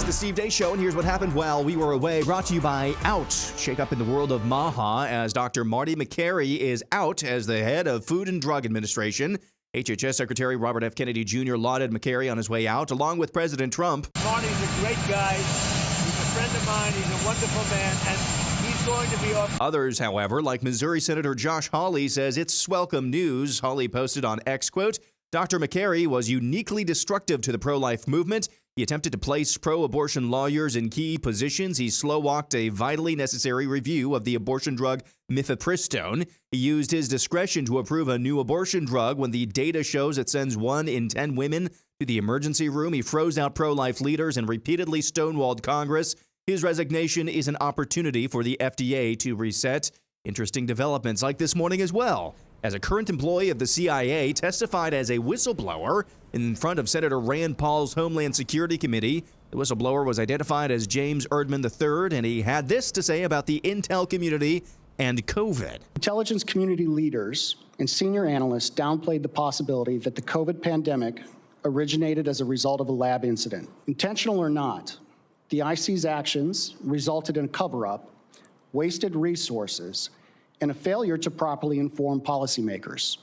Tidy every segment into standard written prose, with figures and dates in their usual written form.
The Steve Deace Show, and here's what happened while we were away. Brought to you by Out. Shake up in the world of MAHA as Dr. Marty McCary is out as the head of Food and Drug Administration. HHS Secretary Robert F. Kennedy Jr. lauded McCary on his way out, along with President Trump. Marty's a great guy. He's a friend of mine. He's a wonderful man, and he's going to be off. Others, however, like Missouri Senator Josh Hawley, says it's welcome news. Hawley posted on X, quote, Dr. McCary was uniquely destructive to the pro-life movement. He attempted to place pro-abortion lawyers in key positions. He slow-walked a vitally necessary review of the abortion drug mifepristone. He used his discretion to approve a new abortion drug when the data shows it sends 1 in 10 women to the emergency room. He froze out pro-life leaders and repeatedly stonewalled Congress. His resignation is an opportunity for the FDA to reset. Interesting developments like this morning as well, as a current employee of the CIA testified as a whistleblower in front of Senator Rand Paul's Homeland Security Committee. The whistleblower was identified as James Erdman III, and he had this to say about the intel community and COVID. Intelligence community leaders and senior analysts downplayed the possibility that the COVID pandemic originated as a result of a lab incident. Intentional or not, the IC's actions resulted in a cover-up, wasted resources, and a failure to properly inform policymakers.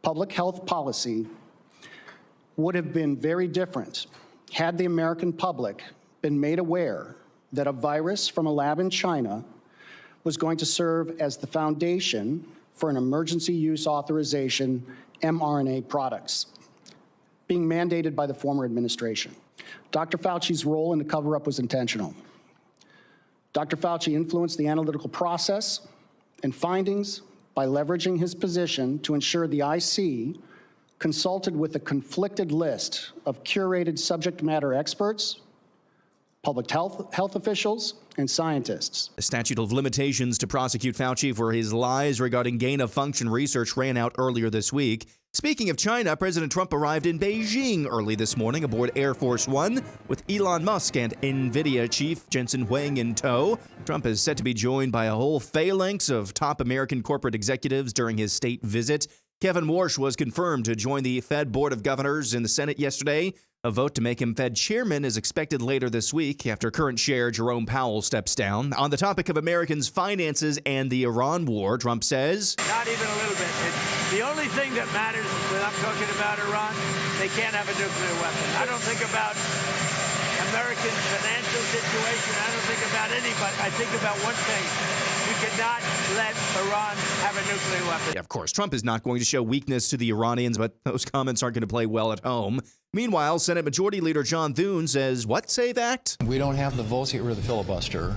Public health policy would have been very different had the American public been made aware that a virus from a lab in China was going to serve as the foundation for an emergency use authorization mRNA products being mandated by the former administration. Dr. Fauci's role in the cover-up was intentional. Dr. Fauci influenced the analytical process and findings by leveraging his position to ensure the IC consulted with a conflicted list of curated subject matter experts, public health officials, and scientists. The statute of limitations to prosecute Fauci for his lies regarding gain-of-function research ran out earlier this week. Speaking of China, President Trump arrived in Beijing early this morning aboard Air Force One with Elon Musk and NVIDIA chief Jensen Huang in tow. Trump is set to be joined by a whole phalanx of top American corporate executives during his state visit. Kevin Warsh was confirmed to join the Fed Board of Governors in the Senate yesterday. A vote to make him Fed chairman is expected later this week after current chair Jerome Powell steps down. On the topic of Americans' finances and the Iran war, Trump says, Not even a little bit. The only thing that matters when I'm talking about Iran, they can't have a nuclear weapon. I don't think about American financial situation. I don't think about anybody. I think about one thing. You cannot let Iran have a nuclear weapon. Yeah, of course, Trump is not going to show weakness to the Iranians, but those comments aren't going to play well at home. Meanwhile, Senate Majority Leader John Thune says, what SAVE Act? We don't have the votes to get rid of the filibuster.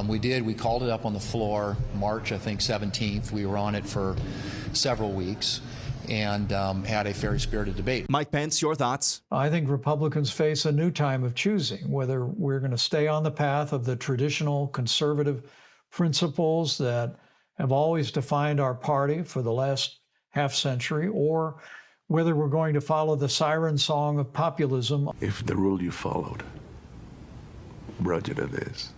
We called it up on the floor March, I think, 17th. We were on it for several weeks and had a very spirited debate. Mike Pence, your thoughts? I think Republicans face a new time of choosing whether we're going to stay on the path of the traditional conservative principles that have always defined our party for the last half century, or whether we're going to follow the siren song of populism. If the rule you followed, Roger is,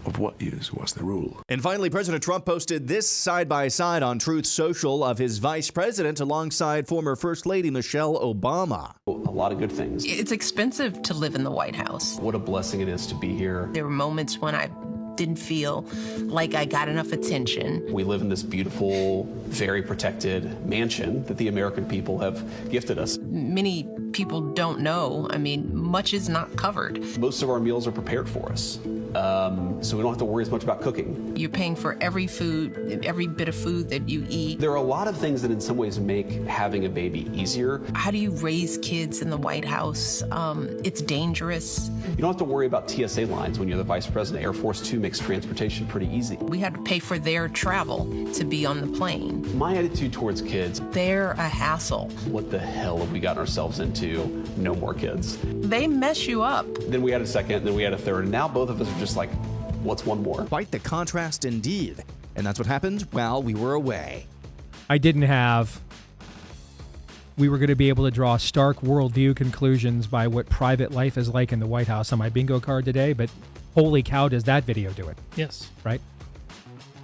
of what use was the rule? And finally, President Trump posted this side-by-side on Truth Social of his vice president alongside former First Lady Michelle Obama. A lot of good things. It's expensive to live in the White House. What a blessing it is to be here. There were moments when I didn't feel like I got enough attention. We live in this beautiful, very protected mansion that the American people have gifted us. Many people don't know. I mean, much is not covered. Most of our meals are prepared for us, so we don't have to worry as much about cooking. You're paying for every food, every bit of food that you eat. There are a lot of things that in some ways make having a baby easier. How do you raise kids in the White House? It's dangerous. You don't have to worry about TSA lines when you're the vice president. Air Force Two makes transportation pretty easy. We had to pay for their travel to be on the plane. My attitude towards kids, they're a hassle. What the hell have we gotten ourselves into? No more kids. They mess you up. Then we had a second, then we had a third, and now both of us are just like, what's one more? Quite the contrast indeed. And that's what happened while we were away. We were going to be able to draw stark worldview conclusions by what private life is like in the White House on my bingo card today, but holy cow, does that video do it? Yes. Right?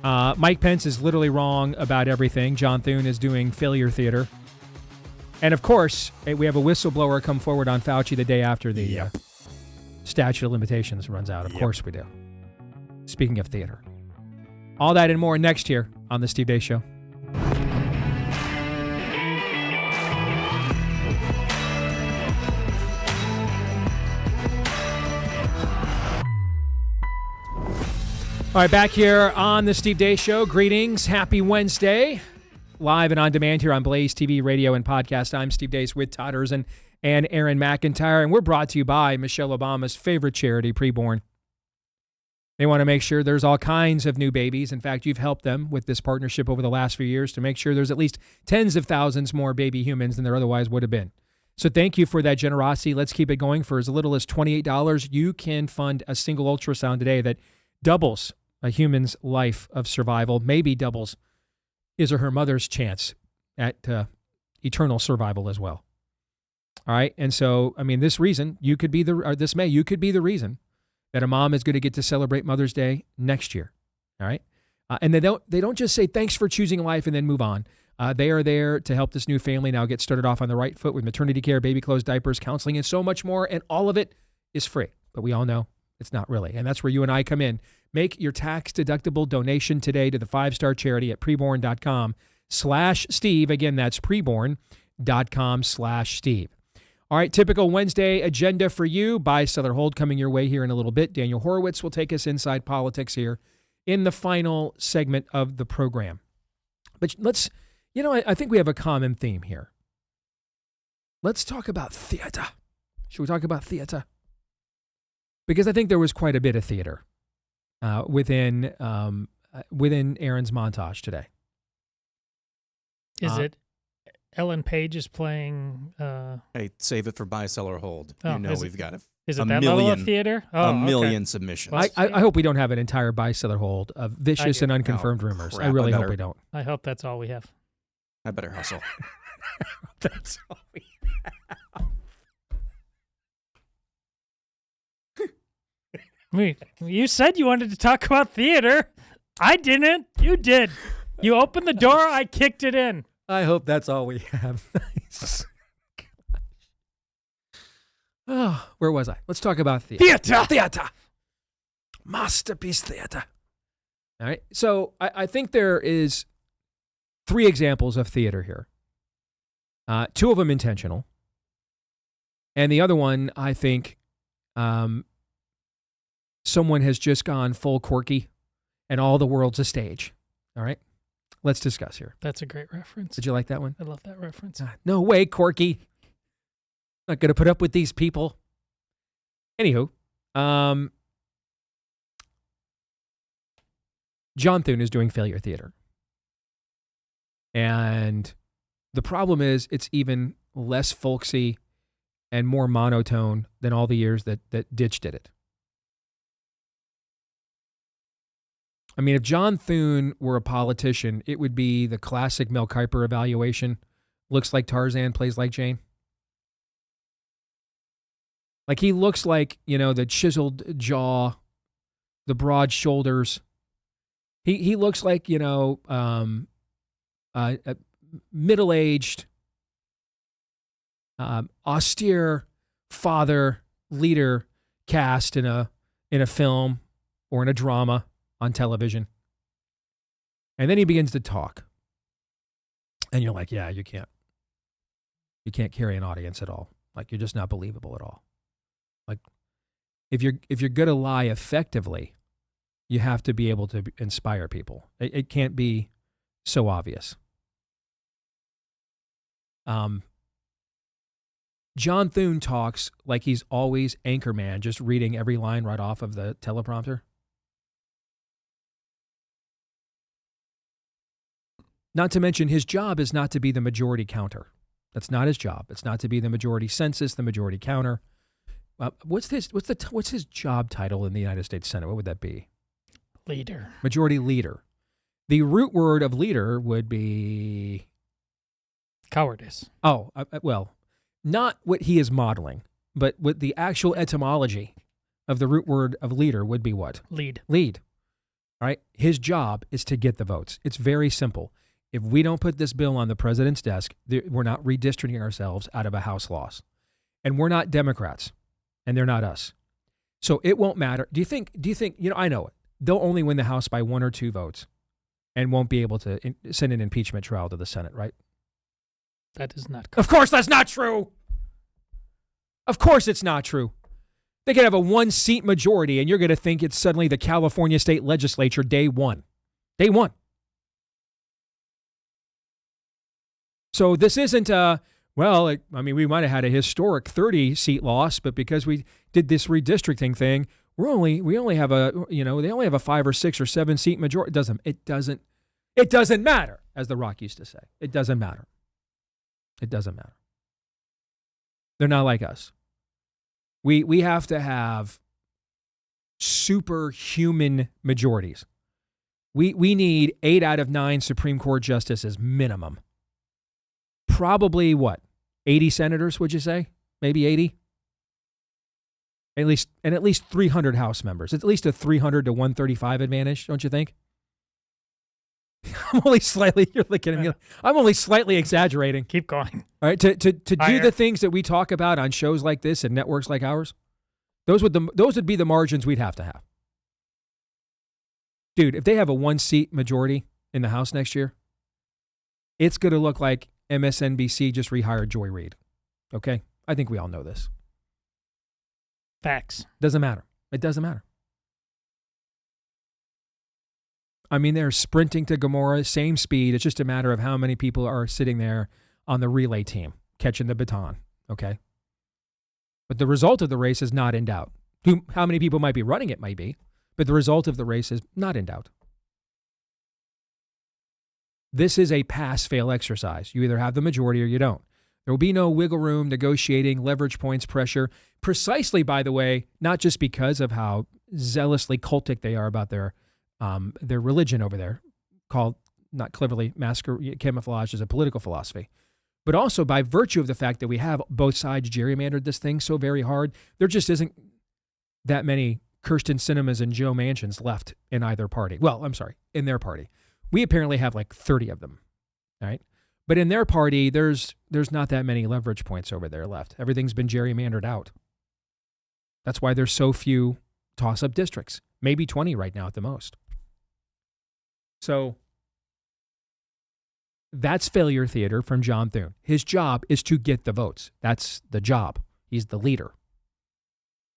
Mike Pence is literally wrong about everything. John Thune is doing failure theater. And of course, we have a whistleblower come forward on Fauci the day after the statute of limitations runs out. Of course we do. Speaking of theater. All that and more next here on The Steve Deace Show. All right, back here on The Steve Deace Show. Greetings. Happy Wednesday. Live and on demand here on Blaze TV, radio, and podcast. I'm Steve Deace with Todd Erzin and Aaron McIntyre, and we're brought to you by Michelle Obama's favorite charity, Preborn. They want to make sure there's all kinds of new babies. In fact, you've helped them with this partnership over the last few years to make sure there's at least tens of thousands more baby humans than there otherwise would have been. So thank you for that generosity. Let's keep it going. For as little as $28, you can fund a single ultrasound today that doubles a human's life of survival, maybe doubles his or her mother's chance at eternal survival as well. All right. And so, I mean, you could be the reason that a mom is going to get to celebrate Mother's Day next year. All right. And they don't just say thanks for choosing life and then move on. They are there to help this new family now get started off on the right foot with maternity care, baby clothes, diapers, counseling, and so much more. And all of it is free. But we all know it's not really. And that's where you and I come in. Make your tax-deductible donation today to the 5-star charity at preborn.com/Steve. Again, that's preborn.com/Steve. All right, typical Wednesday agenda for you. Buy, sell, or hold coming your way here in a little bit. Daniel Horowitz will take us inside politics here in the final segment of the program. But let's, I think we have a common theme here. Let's talk about theater. Should we talk about theater? Because I think there was quite a bit of theater within Aaron's montage today. Is it Ellen Page is playing? Hey, save it for buy, sell, or hold. We've got is it that level of theater? A million submissions. Well, I hope we don't have an entire buy, sell, or hold of vicious and unconfirmed rumors. Crap, I really hope we don't. I hope that's all we have. I better hustle. That's all we have. You said you wanted to talk about theater. I didn't. You did. You opened the door. I kicked it in. I hope that's all we have. Nice. Oh, where was I? Let's talk about theater. Theater. Masterpiece theater. All right. So I think there is 3 examples of theater here. 2 of them intentional. And the other one, I think, someone has just gone full Corky and all the world's a stage. All right. Let's discuss here. That's a great reference. Did you like that one? I love that reference. No way, Corky. Not going to put up with these people. Anywho, John Thune is doing failure theater. And the problem is it's even less folksy and more monotone than all the years that Ditch did it. I mean, if John Thune were a politician, it would be the classic Mel Kiper evaluation. Looks like Tarzan, plays like Jane. Like he looks like, the chiseled jaw, the broad shoulders. He looks like, a middle-aged, austere father leader cast in a film or in a drama on television. And then he begins to talk. And you're like, yeah, you can't carry an audience at all. Like you're just not believable at all. Like if you're going to lie effectively, you have to be able to inspire people. It can't be so obvious. John Thune talks like he's always Anchorman, just reading every line right off of the teleprompter. Not to mention his job is not to be the majority counter. That's not his job. It's not to be the majority census, the majority counter. What's his job title in the United States Senate? What would that be? Leader. Majority leader. The root word of leader would be cowardice. Oh, well, not what he is modeling, but what the actual etymology of the root word of leader would be what? Lead. All right. His job is to get the votes. It's very simple. If we don't put this bill on the president's desk, we're not redistricting ourselves out of a House loss. And we're not Democrats, and they're not us. So it won't matter. Do you think, I know it. They'll only win the House by 1 or 2 votes and won't be able to send an impeachment trial to the Senate, right? That is not correct. Of course that's not true. Of course it's not true. They could have a 1-seat majority and you're going to think it's suddenly the California state legislature day one. Day one. So this isn't we might have had a historic 30-seat loss, but because we did this redistricting thing, we only have they only have a 5 or 6 or 7-seat majority. It doesn't matter, as The Rock used to say. It doesn't matter. It doesn't matter. They're not like us. We have to have superhuman majorities. We need 8 out of 9 Supreme Court justices minimum. Probably 80 senators, would you say? Maybe 80? At least 300 House members. It's at least a 300 to 135 advantage, don't you think? I'm only slightly exaggerating. Keep going. All right, to do the things that we talk about on shows like this and networks like ours, those would be the margins we'd have to have. Dude, if they have a 1-seat majority in the House next year, it's going to look like MSNBC just rehired Joy Reid. Okay? I think we all know this. Facts. Doesn't matter. It doesn't matter. I mean, they're sprinting to Gomorrah, same speed. It's just a matter of how many people are sitting there on the relay team, catching the baton. Okay? But the result of the race is not in doubt. How many people might be running it might be, but the result of the race is not in doubt. This is a pass-fail exercise. You either have the majority or you don't. There will be no wiggle room, negotiating, leverage points, pressure. Precisely, by the way, not just because of how zealously cultic they are about their religion over there, called, not cleverly, camouflage as a political philosophy, but also by virtue of the fact that we have both sides gerrymandered this thing so very hard. There just isn't that many Kirsten Sinemas and Joe Manchins left in either party. Well, I'm sorry, in their party. We apparently have like 30 of them, all right? But in their party, there's not that many leverage points over there left. Everything's been gerrymandered out. That's why there's so few toss-up districts. Maybe 20 right now at the most. So that's failure theater from John Thune. His job is to get the votes. That's the job. He's the leader.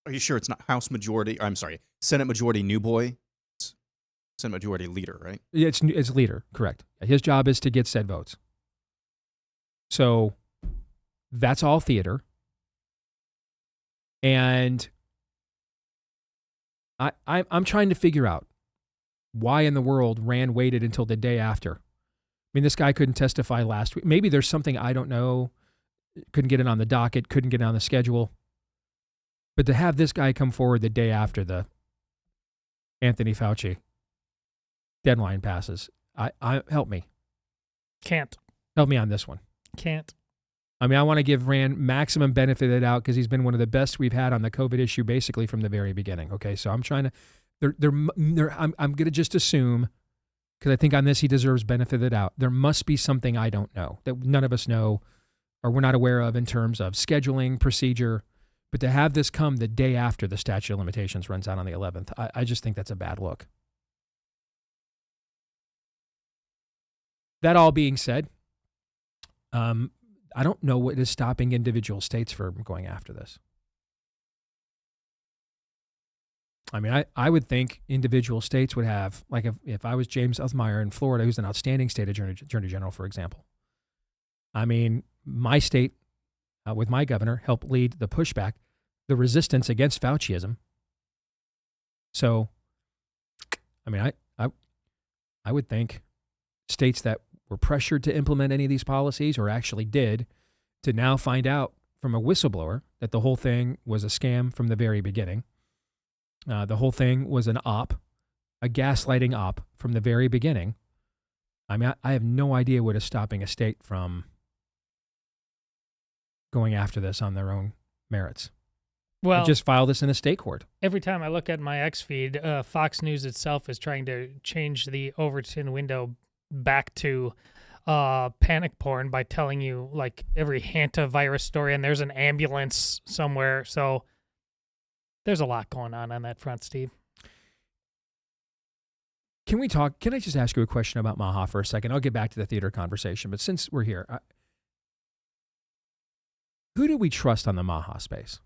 Are you sure it's not Senate Majority New Boy? It's Senate Majority Leader, right? It's leader, correct. His job is to get said votes. So that's all theater. And I'm trying to figure out why in the world Rand waited until the day after. I mean, this guy couldn't testify last week. Maybe there's something I don't know. Couldn't get it on the docket, couldn't get it on the schedule. But to have this guy come forward the day after the Anthony Fauci deadline passes, help me. Can't. Help me on this one. Can't. I mean, I want to give Rand maximum benefit of the doubt because he's been one of the best we've had on the COVID issue basically from the very beginning. Okay, so I'm trying to, I'm going to just assume, because I think on this he deserves benefit of the doubt, there must be something I don't know that none of us know or we're not aware of in terms of scheduling, procedure. But to have this come the day after the statute of limitations runs out on the 11th, I just think that's a bad look. That all being said, I don't know what is stopping individual states from going after this. I mean, I would think individual states would have, like if I was James Uthmeyer in Florida, who's an outstanding state attorney general, for example. I mean, my state, with my governor, helped lead the pushback, the resistance against Fauciism. So, I mean, I would think states that were pressured to implement any of these policies or actually did, to now find out from a whistleblower that the whole thing was a scam from the very beginning. The whole thing was an op, a gaslighting op from the very beginning. I mean, I have no idea what is stopping a state from going after this on their own merits. Well, just file this in a state court. Every time I look at my X feed, Fox News itself is trying to change the Overton window back to panic porn by telling you like every hantavirus story and there's an ambulance somewhere. So There's a lot going on that front, Steve. Can I just ask you a question about Maha for a second? I'll get back to the theater conversation, but since we're here, who do we trust on the Maha space?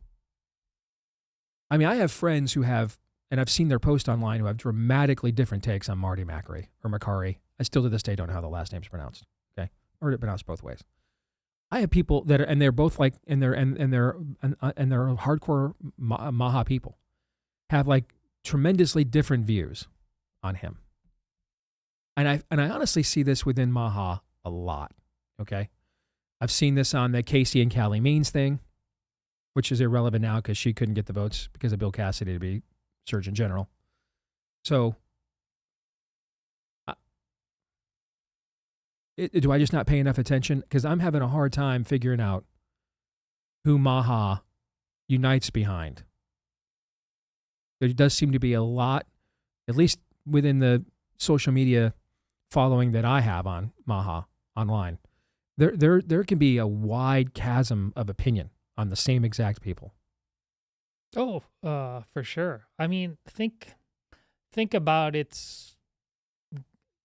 I mean, I have friends who have, and I've seen their post online, who have dramatically different takes on Marty Macri or Macari. I still to this day don't know how the last name's pronounced. Okay, or pronounced both ways. I have people that are, and they're both like, and they're hardcore Maha people, have like tremendously different views on him. And I honestly see this within Maha a lot. Okay, I've seen this on the Casey and Callie Means thing, which is irrelevant now because she couldn't get the votes because of Bill Cassidy to be Surgeon General. So, do I just not pay enough attention? Because I'm having a hard time figuring out who Maha unites behind. There does seem to be a lot, at least within the social media following that I have on Maha online. There can be a wide chasm of opinion on the same exact people. Oh, for sure. I mean, think about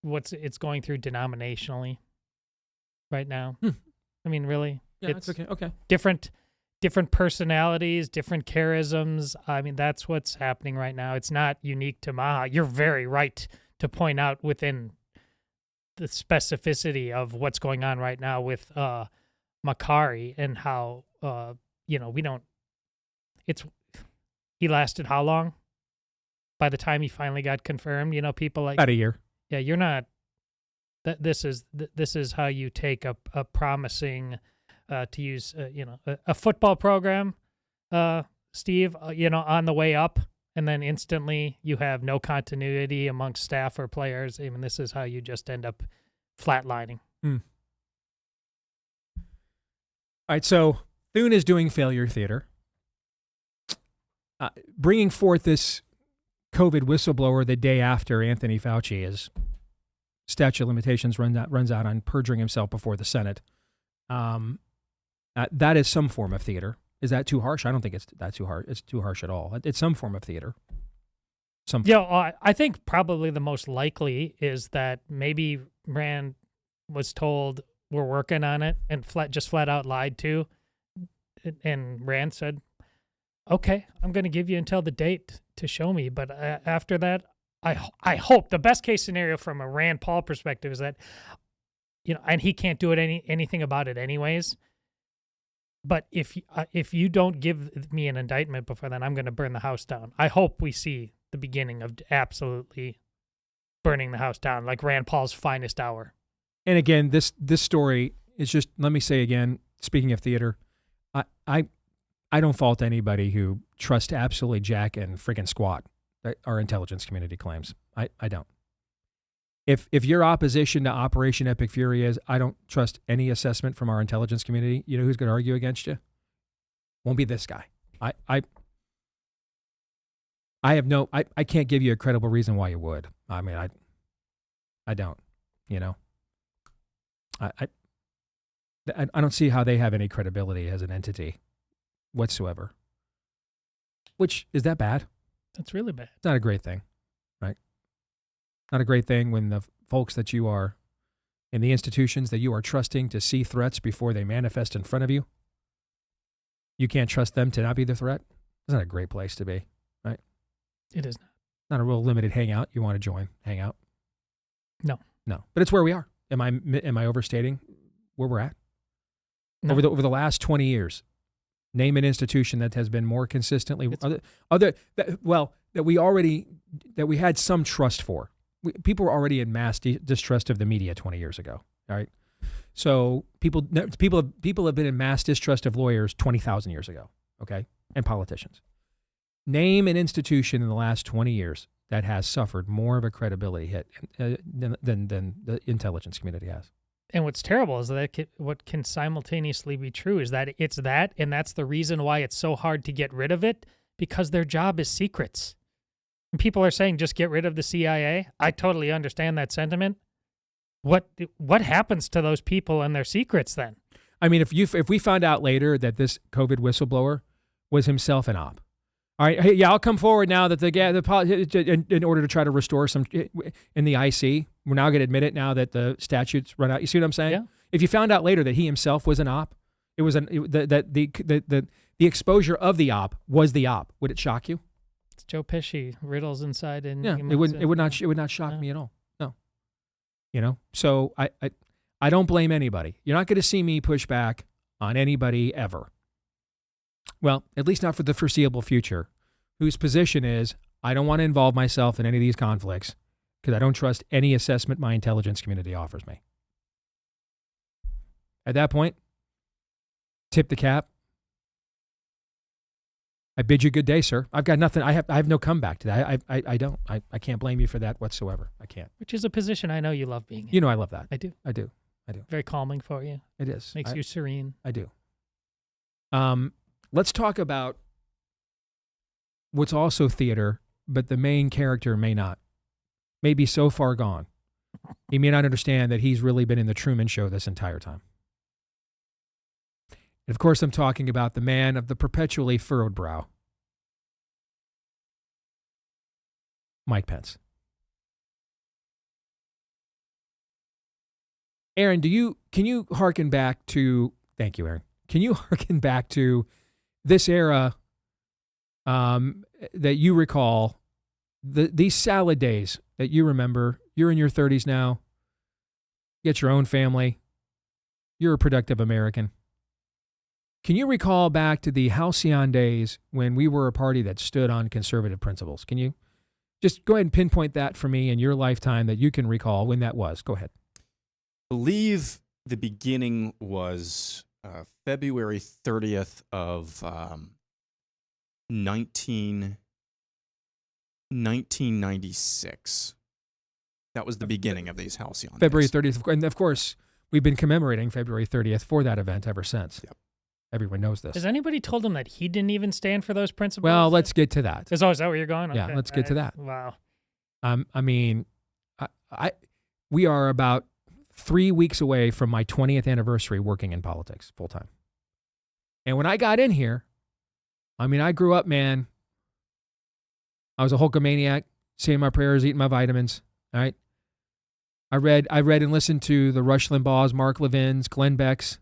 what it's going through denominationally right now. I mean, really, yeah, it's okay. Okay, different personalities, different charisms. I mean, that's what's happening right now. It's not unique to Maha. You're very right to point out within the specificity of what's going on right now with Macari and how he lasted how long? By the time he finally got confirmed, people like about a year. Yeah, you're not. This is how you take a promising, to use a football program, Steve. On the way up, and then instantly you have no continuity amongst staff or players. I mean, this is how you just end up flatlining. All right, so Thune is doing failure theater. Bringing forth this COVID whistleblower the day after Anthony Fauci's statute of limitations runs out on perjuring himself before the Senate. That is some form of theater. Is that too harsh? I don't think it's that too harsh. It's too harsh at all. It's some form of theater. I think probably the most likely is that maybe Rand was told we're working on it and flat out lied to, and Rand said, okay, I'm going to give you until the date to show me. But after that, I hope the best case scenario from a Rand Paul perspective is that, and he can't do anything about it anyways. But if you don't give me an indictment before then, I'm going to burn the house down. I hope we see the beginning of absolutely burning the house down, like Rand Paul's finest hour. And again, this story is just, let me say again, speaking of theater, I don't fault anybody who trusts absolutely jack and friggin' squat that our intelligence community claims. I don't. If your opposition to Operation Epic Fury is, I don't trust any assessment from our intelligence community, you know who's going to argue against you? Won't be this guy. I can't give you a credible reason why you would. I mean, I don't, I don't see how they have any credibility as an entity whatsoever. Which, is that bad? That's really bad. It's not a great thing, right? Not a great thing when the folks that you are in the institutions that you are trusting to see threats before they manifest in front of you, you can't trust them to not be the threat. It's not a great place to be, right? It is not. Not a real limited hangout you want to join, hang out. No. But it's where we are. Am I overstating where we're at? No. Over the last 20 years, name an institution that has been more consistently that we had some trust for. People were already in mass distrust of the media 20 years ago. All right, so people have been in mass distrust of lawyers 20,000 years ago. Okay, and politicians. Name an institution in the last 20 years that has suffered more of a credibility hit than the intelligence community has. And what's terrible is that what can simultaneously be true is that it's that, and that's the reason why it's so hard to get rid of it, because their job is secrets. And people are saying just get rid of the CIA. I totally understand that sentiment. What happens to those people and their secrets then? I mean, if we found out later that this COVID whistleblower was himself an op, All right. Hey, yeah, I'll come forward now that in order to try to restore some in the IC. We're now going to admit it now that the statutes run out. You see what I'm saying? Yeah. If you found out later that he himself was an op, the exposure of the op was the op. Would it shock you? It's Joe Pesci, riddles inside, and Yeah, it would not shock me at all. No. So I don't blame anybody. You're not going to see me push back on anybody ever. Well, at least not for the foreseeable future, whose position is, I don't want to involve myself in any of these conflicts because I don't trust any assessment my intelligence community offers me. At that point, tip the cap. I bid you good day, sir. I've got nothing. I have no comeback to that. I don't. I can't blame you for that whatsoever. I can't. Which is a position I know you love being in. You know I love that. I do. Very calming for you. It is. Makes you serene. I do. Let's talk about what's also theater, but the main character may be so far gone. He may not understand that he's really been in the Truman Show this entire time. And of course, I'm talking about the man of the perpetually furrowed brow, Mike Pence. Aaron, can you hearken back to, thank you, Aaron. Can you hearken back to this era that you recall, these salad days that you remember? You're in your 30s now. You get your own family. You're a productive American. Can you recall back to the halcyon days when we were a party that stood on conservative principles? Can you just go ahead and pinpoint that for me in your lifetime that you can recall when that was? Go ahead. I believe the beginning was February 30th of 1996. That was the beginning of these halcyon February days. 30th. And of course, we've been commemorating February 30th for that event ever since. Yep. Everyone knows this. Has anybody told him that he didn't even stand for those principles? Well, let's get to that. Is that where you're going? Yeah, Okay. let's get to that. Wow. I mean, we are about 3 weeks away from my 20th anniversary working in politics full time. And when I got in here, I mean, I grew up, man. I was a Hulkamaniac, saying my prayers, eating my vitamins. All right. I read and listened to the Rush Limbaughs, Mark Levin's, Glenn Beck's.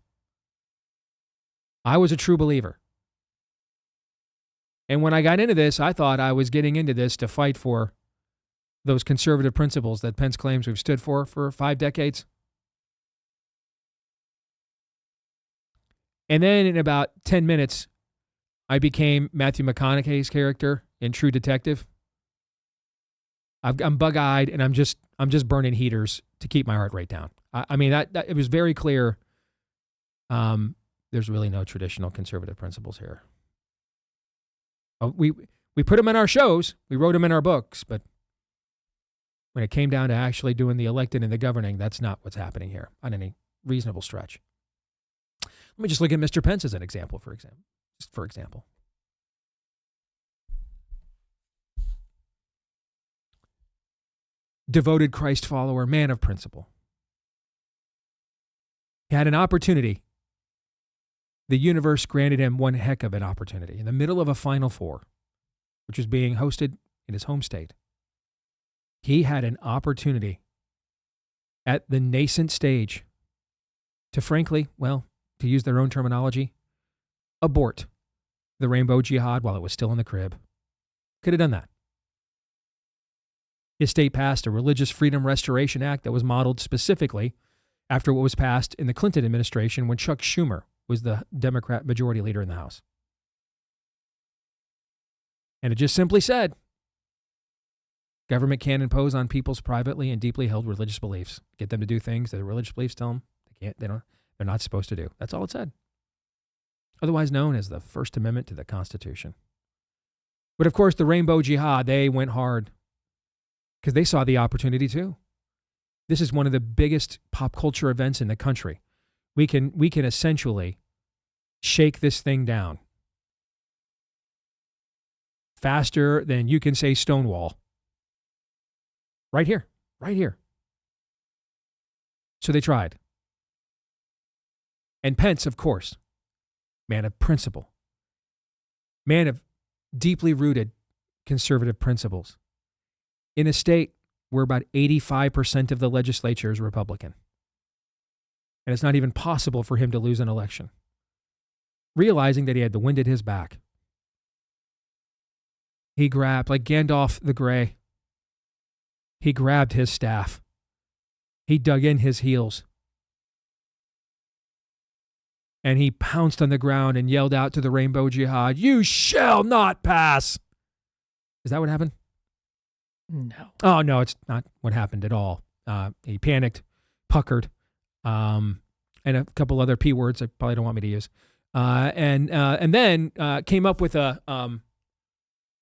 I was a true believer. And when I got into this, I thought I was getting into this to fight for those conservative principles that Pence claims we've stood for 5 decades. And then in about 10 minutes, I became Matthew McConaughey's character in True Detective. I'm bug-eyed, and I'm just burning heaters to keep my heart rate down. I mean, that it was very clear. There's really no traditional conservative principles here. We put them in our shows, we wrote them in our books, but when it came down to actually doing the elected and the governing, that's not what's happening here on any reasonable stretch. Let me just look at Mr. Pence as an example, for example. Devoted Christ follower, man of principle. He had an opportunity. The universe granted him one heck of an opportunity in the middle of a Final Four, which was being hosted in his home state. He had an opportunity at the nascent stage to, frankly, well, to use their own terminology, abort the rainbow jihad while it was still in the crib. Could have done that. His state passed a Religious Freedom Restoration Act that was modeled specifically after what was passed in the Clinton administration when Chuck Schumer was the Democrat majority leader in the House. And it just simply said, government can't impose on people's privately and deeply held religious beliefs. Get them to do things that their religious beliefs tell them they're not supposed to do. That's all it said. Otherwise known as the First Amendment to the Constitution. But of course, the rainbow jihad, they went hard because they saw the opportunity too. This is one of the biggest pop culture events in the country. We can essentially shake this thing down faster than you can say Stonewall. Right here. So they tried. And Pence, of course, man of principle, man of deeply rooted conservative principles in a state where about 85% of the legislature is Republican. And it's not even possible for him to lose an election. Realizing that he had the wind at his back, he grabbed, like Gandalf the Grey, he grabbed his staff. He dug in his heels. And he pounced on the ground and yelled out to the Rainbow Jihad, "You shall not pass." Is that what happened? No. Oh, no, it's not what happened at all. He panicked, puckered, and a couple other P words I probably don't want me to use. And then came up with a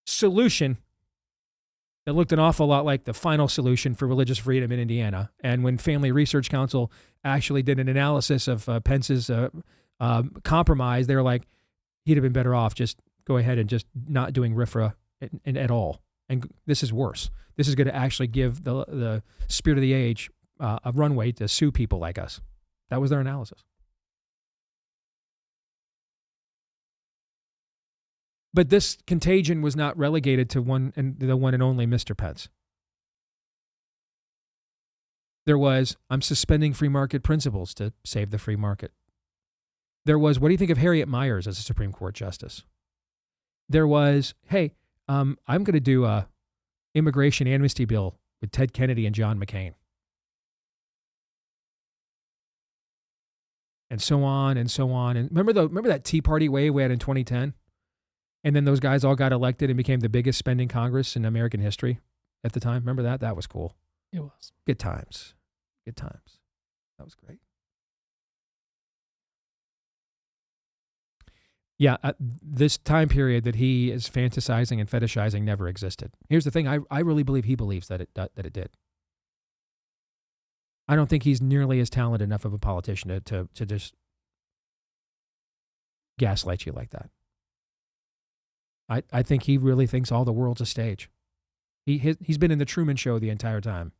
solution that looked an awful lot like the final solution for religious freedom in Indiana. And when Family Research Council actually did an analysis of Pence's compromise, they were like, he'd have been better off just go ahead and just not doing RFRA at all. And this is worse. This is going to actually give the spirit of the age a runway to sue people like us. That was their analysis. But this contagion was not relegated to the one and only Mr. Pence. There was, I'm suspending free market principles to save the free market. There was, what do you think of Harriet Miers as a Supreme Court justice? There was, hey, I'm going to do a immigration amnesty bill with Ted Kennedy and John McCain. And so on and so on. And remember that Tea Party wave we had in 2010? And then those guys all got elected and became the biggest spending Congress in American history at the time. Remember that? That was cool. It was. Good times. Good times. That was great. Yeah, this time period that he is fantasizing and fetishizing never existed. Here's the thing. I really believe he believes that it did. I don't think he's nearly as talented enough of a politician to just gaslight you like that. I think he really thinks all the world's a stage. He's been in the Truman Show the entire time.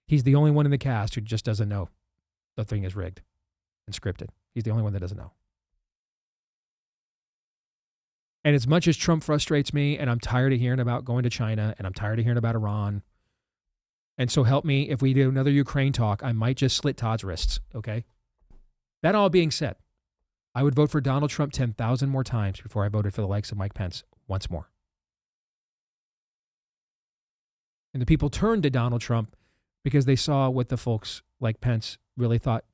He's the only one in the cast who just doesn't know the thing is rigged and scripted. He's the only one that doesn't know. And as much as Trump frustrates me, and I'm tired of hearing about going to China, and I'm tired of hearing about Iran, and so help me, if we do another Ukraine talk, I might just slit Todd's wrists, okay? That all being said, I would vote for Donald Trump 10,000 more times before I voted for the likes of Mike Pence once more. And the people turned to Donald Trump because they saw what the folks like Pence really thought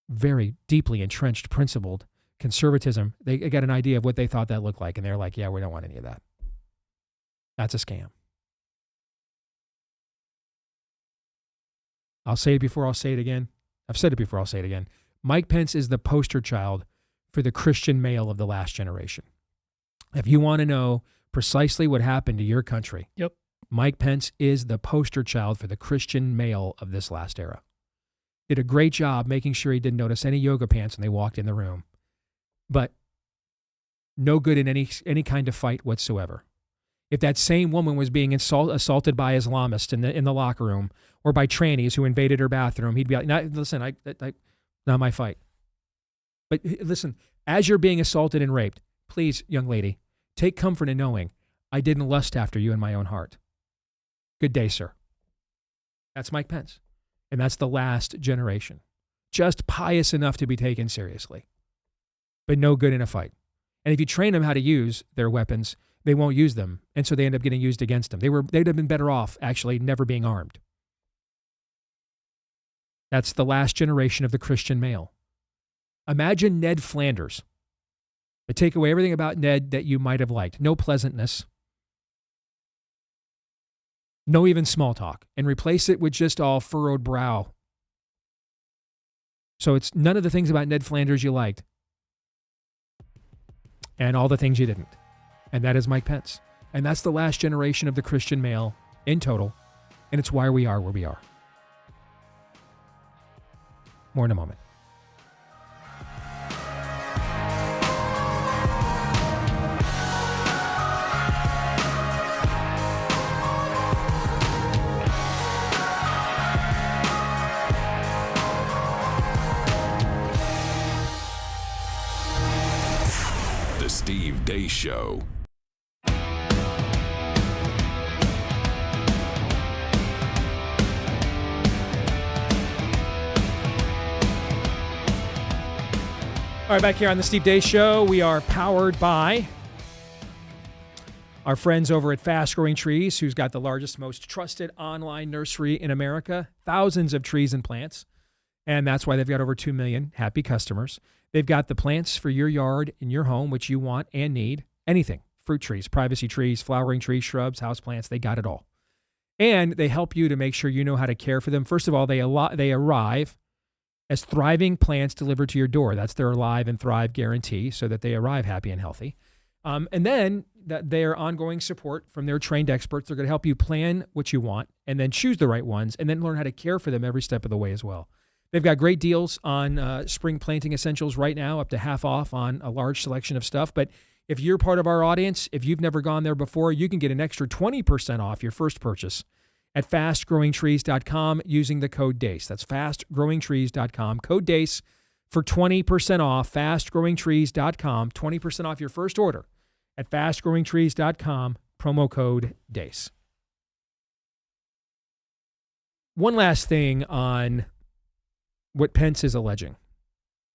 very deeply entrenched, principled conservatism. They got an idea of what they thought that looked like, and they're like, yeah, we don't want any of that. That's a scam. I'll say it before I'll say it again. I've said it before, I'll say it again. Mike Pence is the poster child for the Christian male of the last generation. If you want to know precisely what happened to your country, yep, Mike Pence is the poster child for the Christian male of this last era. Did a great job making sure he didn't notice any yoga pants when they walked in the room. But no good in any kind of fight whatsoever. If that same woman was being assaulted by Islamists in the locker room or by trannies who invaded her bathroom, he'd be like, listen, I not my fight. But listen, as you're being assaulted and raped, please, young lady, take comfort in knowing I didn't lust after you in my own heart. Good day, sir. That's Mike Pence. And that's the last generation. Just pious enough to be taken seriously, but no good in a fight. And if you train them how to use their weapons, they won't use them. And so they end up getting used against them. They'd have been better off actually never being armed. That's the last generation of the Christian male. Imagine Ned Flanders. But take away everything about Ned that you might have liked. No pleasantness. No even small talk. And replace it with just all furrowed brow. So it's none of the things about Ned Flanders you liked. And all the things you didn't. And that is Mike Pence. And that's the last generation of the Christian male in total. And it's why we are where we are. More in a moment. The Steve Deace Show. All right, back here on the Steve Deace Show, we are powered by our friends over at Fast Growing Trees, who's got the largest, most trusted online nursery in America. Thousands of trees and plants. And that's why they've got over 2 million happy customers. They've got the plants for your yard and your home, which you want and need. Anything. Fruit trees, privacy trees, flowering trees, shrubs, houseplants. They got it all. And they help you to make sure you know how to care for them. First of all, they arrive as thriving plants delivered to your door. That's their Alive and Thrive guarantee, so that they arrive happy and healthy. And then their ongoing support from their trained experts. They're going to help you plan what you want and then choose the right ones and then learn how to care for them every step of the way as well. They've got great deals on spring planting essentials right now, up to half off on a large selection of stuff. But if you're part of our audience, if you've never gone there before, you can get an extra 20% off your first purchase at fastgrowingtrees.com using the code DACE. That's fastgrowingtrees.com. Code DACE for 20% off. Fastgrowingtrees.com. 20% off your first order at fastgrowingtrees.com. Promo code DACE. One last thing on what Pence is alleging.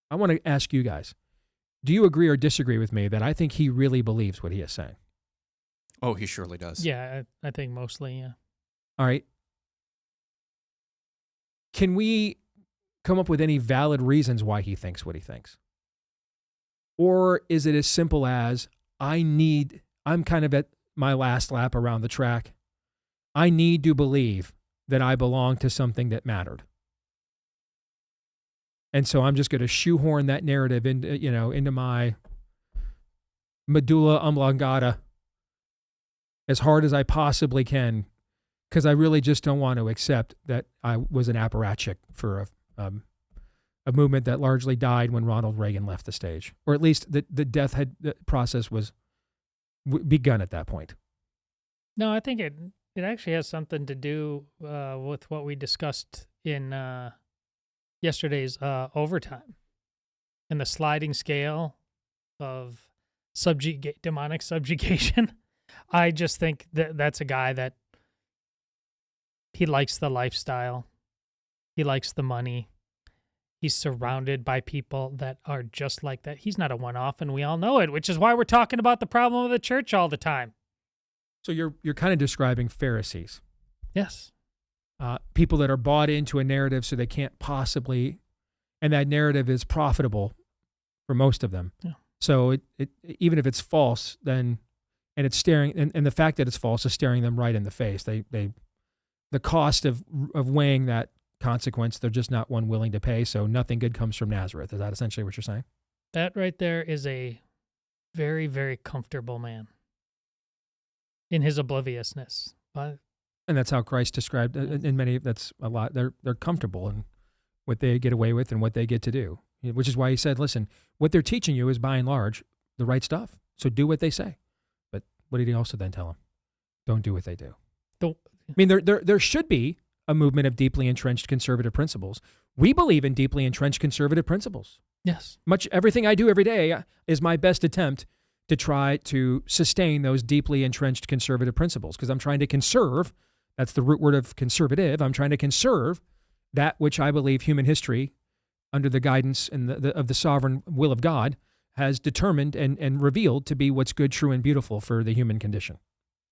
I want to ask you guys, do you agree or disagree with me that I think he really believes what he is saying? Oh, he surely does. Yeah, I think mostly, yeah. All right. Can we come up with any valid reasons why he thinks what he thinks? Or is it as simple as, I'm kind of at my last lap around the track. I need to believe that I belong to something that mattered. And so I'm just going to shoehorn that narrative into my medulla oblongata as hard as I possibly can, because I really just don't want to accept that I was an apparatchik for a movement that largely died when Ronald Reagan left the stage, or at least the death process was begun at that point. No, I think it actually has something to do with what we discussed in yesterday's overtime, and the sliding scale of demonic subjugation. I just think that's a guy that he likes the lifestyle. He likes the money. He's surrounded by people that are just like that. He's not a one-off, and we all know it, which is why we're talking about the problem of the church all the time. So you're kind of describing Pharisees. Yes. People that are bought into a narrative so they can't possibly, and that narrative is profitable for most of them. Yeah. So it even if it's false, then, and it's staring, and the fact that it's false is staring them right in the face. The cost of weighing that consequence, they're just not one willing to pay. So nothing good comes from Nazareth. Is that essentially what you're saying? That right there is a very, very comfortable man in his obliviousness. And that's how Christ described in many. That's a lot. They're comfortable in what they get away with and what they get to do, which is why he said, "Listen, what they're teaching you is by and large the right stuff. So do what they say." But what did he also then tell them? Don't do what they do. I mean, there should be a movement of deeply entrenched conservative principles. We believe in deeply entrenched conservative principles. Yes. Everything I do every day is my best attempt to try to sustain those deeply entrenched conservative principles, because I'm trying to conserve. That's the root word of conservative. I'm trying to conserve that which I believe human history, under the guidance and of the sovereign will of God, has determined and revealed to be what's good, true, and beautiful for the human condition,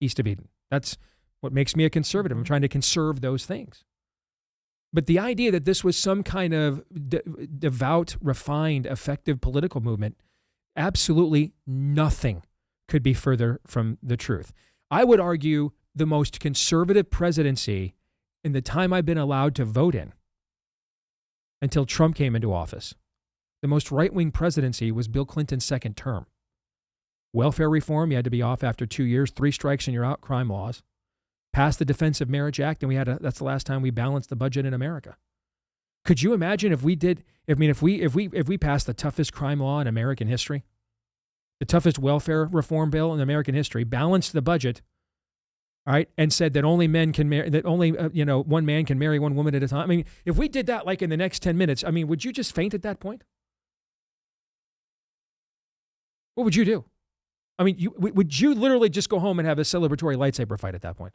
east of Eden. That's what makes me a conservative. I'm trying to conserve those things. But the idea that this was some kind of devout, refined, effective political movement, absolutely nothing could be further from the truth. I would argue the most conservative presidency in the time I've been allowed to vote in, until Trump came into office, the most right-wing presidency was Bill Clinton's second term. Welfare reform, you had to be off after 2 years, 3 strikes and you're out, crime laws. Passed the Defense of Marriage Act, and that's the last time we balanced the budget in America. Could you imagine if we passed the toughest crime law in American history, the toughest welfare reform bill in American history, balanced the budget, all right, and said that only men can marry, that only one man can marry one woman at a time? I mean, if we did that like in the next 10 minutes, I mean, would you just faint at that point? What would you do? I mean, would you literally just go home and have a celebratory lightsaber fight at that point?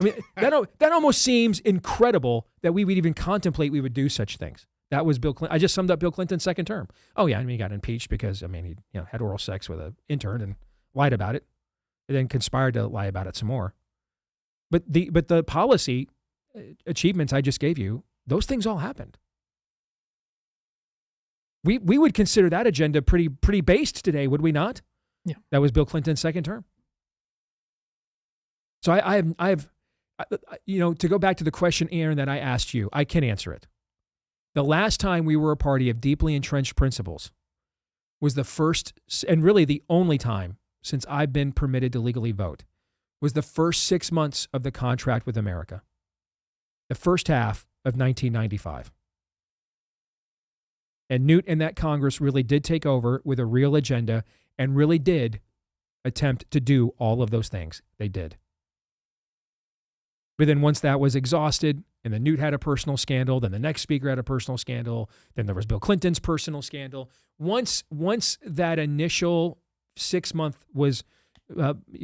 I mean, that almost seems incredible that we would even contemplate we would do such things. That was Bill Clinton. I just summed up Bill Clinton's second term. Oh yeah, I mean, he got impeached because he had oral sex with an intern and lied about it, and then conspired to lie about it some more. But the policy achievements I just gave you, those things all happened. We would consider that agenda pretty based today, would we not? Yeah. That was Bill Clinton's second term. So I have to go back to the question, Aaron, that I asked you, I can answer it. The last time we were a party of deeply entrenched principles was the first, and really the only time since I've been permitted to legally vote, was the first 6 months of the contract with America. The first half of 1995. And Newt and that Congress really did take over with a real agenda and really did attempt to do all of those things. They did. But then once that was exhausted, and then Newt had a personal scandal, then the next speaker had a personal scandal, then there was Bill Clinton's personal scandal. Once that initial 6 month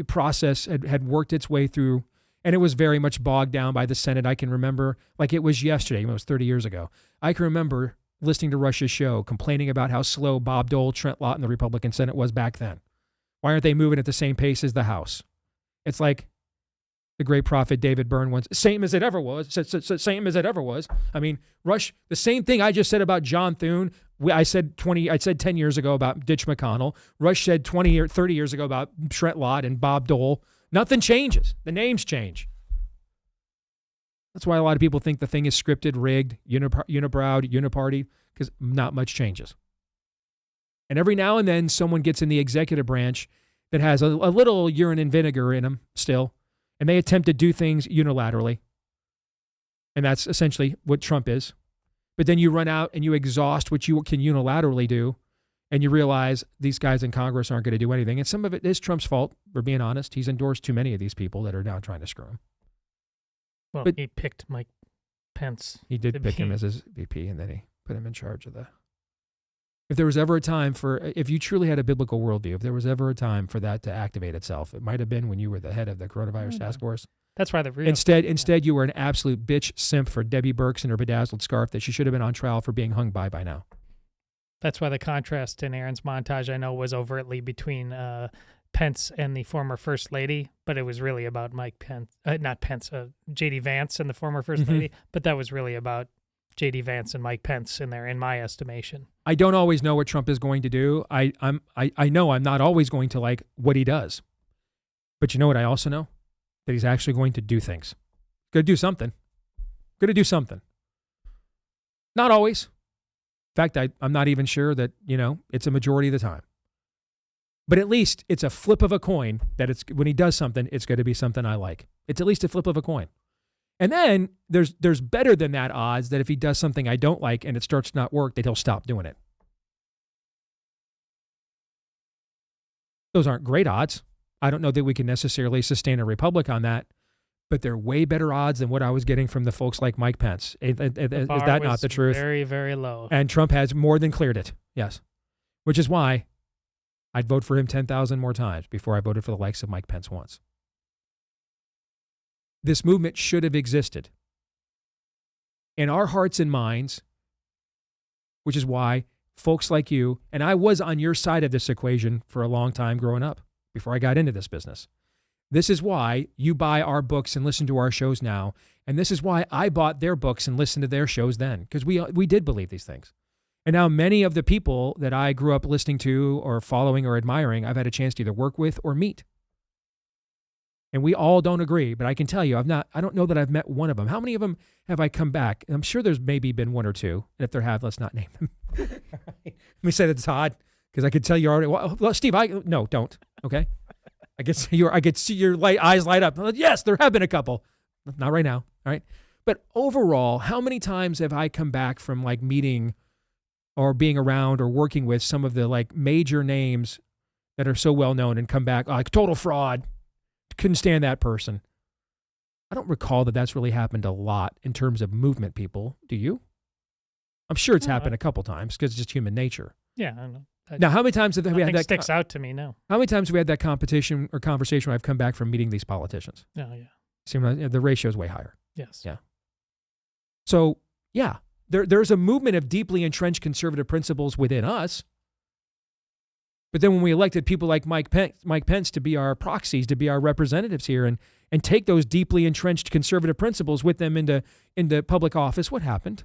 process had worked its way through, and it was very much bogged down by the Senate. I can remember, like it was yesterday, it was 30 years ago. I can remember listening to Rush's show, complaining about how slow Bob Dole, Trent Lott, and the Republican Senate was back then. Why aren't they moving at the same pace as the House? It's like the great prophet David Byrne once, same as it ever was. Same as it ever was. I mean, Rush, the same thing I just said about John Thune, I said 10 years ago about Ditch McConnell. Rush said 20 or 30 years ago about Trent Lott and Bob Dole. Nothing changes. The names change. That's why a lot of people think the thing is scripted, rigged, unibrowed, uniparty, because not much changes. And every now and then someone gets in the executive branch that has a little urine and vinegar in them still, and they attempt to do things unilaterally. And that's essentially what Trump is. But then you run out and you exhaust what you can unilaterally do, and you realize these guys in Congress aren't going to do anything. And some of it is Trump's fault, for being honest. He's endorsed too many of these people that are now trying to screw him. Well, but he picked Mike Pence. He did pick him as his VP, and then he put him in charge of the... If there was ever a time if you truly had a biblical worldview, if there was ever a time for that to activate itself, it might have been when you were the head of the coronavirus task force. That's why the real... Instead, you were an absolute bitch simp for Debbie Burks and her bedazzled scarf that she should have been on trial for being hung by now. That's why the contrast in Aaron's montage, I know, was overtly between Pence and the former First Lady, but it was really about Mike Pence, not Pence, J.D. Vance and the former First Lady, but that was really about J.D. Vance and Mike Pence in there, in my estimation. I don't always know what Trump is going to do. I know I'm not always going to like what he does. But you know what I also know? That he's actually going to do things. Going to do something. Going to do something. Not always. In fact, I'm not even sure that, it's a majority of the time. But at least it's a flip of a coin that when he does something, it's going to be something I like. It's at least a flip of a coin. And then there's better than that odds that if he does something I don't like and it starts to not work, that he'll stop doing it. Those aren't great odds. I don't know that we can necessarily sustain a republic on that, but they're way better odds than what I was getting from the folks like Mike Pence. Is that not the truth? Very, very low. And Trump has more than cleared it. Yes. Which is why I'd vote for him 10,000 more times before I voted for the likes of Mike Pence once. This movement should have existed in our hearts and minds, which is why folks like you, and I was on your side of this equation for a long time growing up before I got into this business. This is why you buy our books and listen to our shows now. And this is why I bought their books and listened to their shows then, because we did believe these things. And now many of the people that I grew up listening to or following or admiring, I've had a chance to either work with or meet. And we all don't agree, but I can tell you, I don't know that I've met one of them. How many of them have I come back? I'm sure there's maybe been one or two. And if there have, let's not name them. All right. Let me say that to Todd, because I could tell you already. Well, Steve, no, don't. Okay. I could see your eyes light up. Yes, there have been a couple. Not right now. All right. But overall, how many times have I come back from like meeting or being around or working with some of the like major names that are so well known and come back like total fraud? Couldn't stand that person. I don't recall that that's really happened a lot in terms of movement people. Do you? I'm sure it's happened a couple times because it's just human nature. Yeah, I know. Now, how many times have we had that? Sticks out to me now. How many times have we had that competition or conversation where I've come back from meeting these politicians? Oh, yeah. Seems like the ratio is way higher. Yes. Yeah. So, yeah, there's a movement of deeply entrenched conservative principles within us. But then when we elected people like Mike Pence to be our proxies, to be our representatives here, and take those deeply entrenched conservative principles with them into public office, what happened?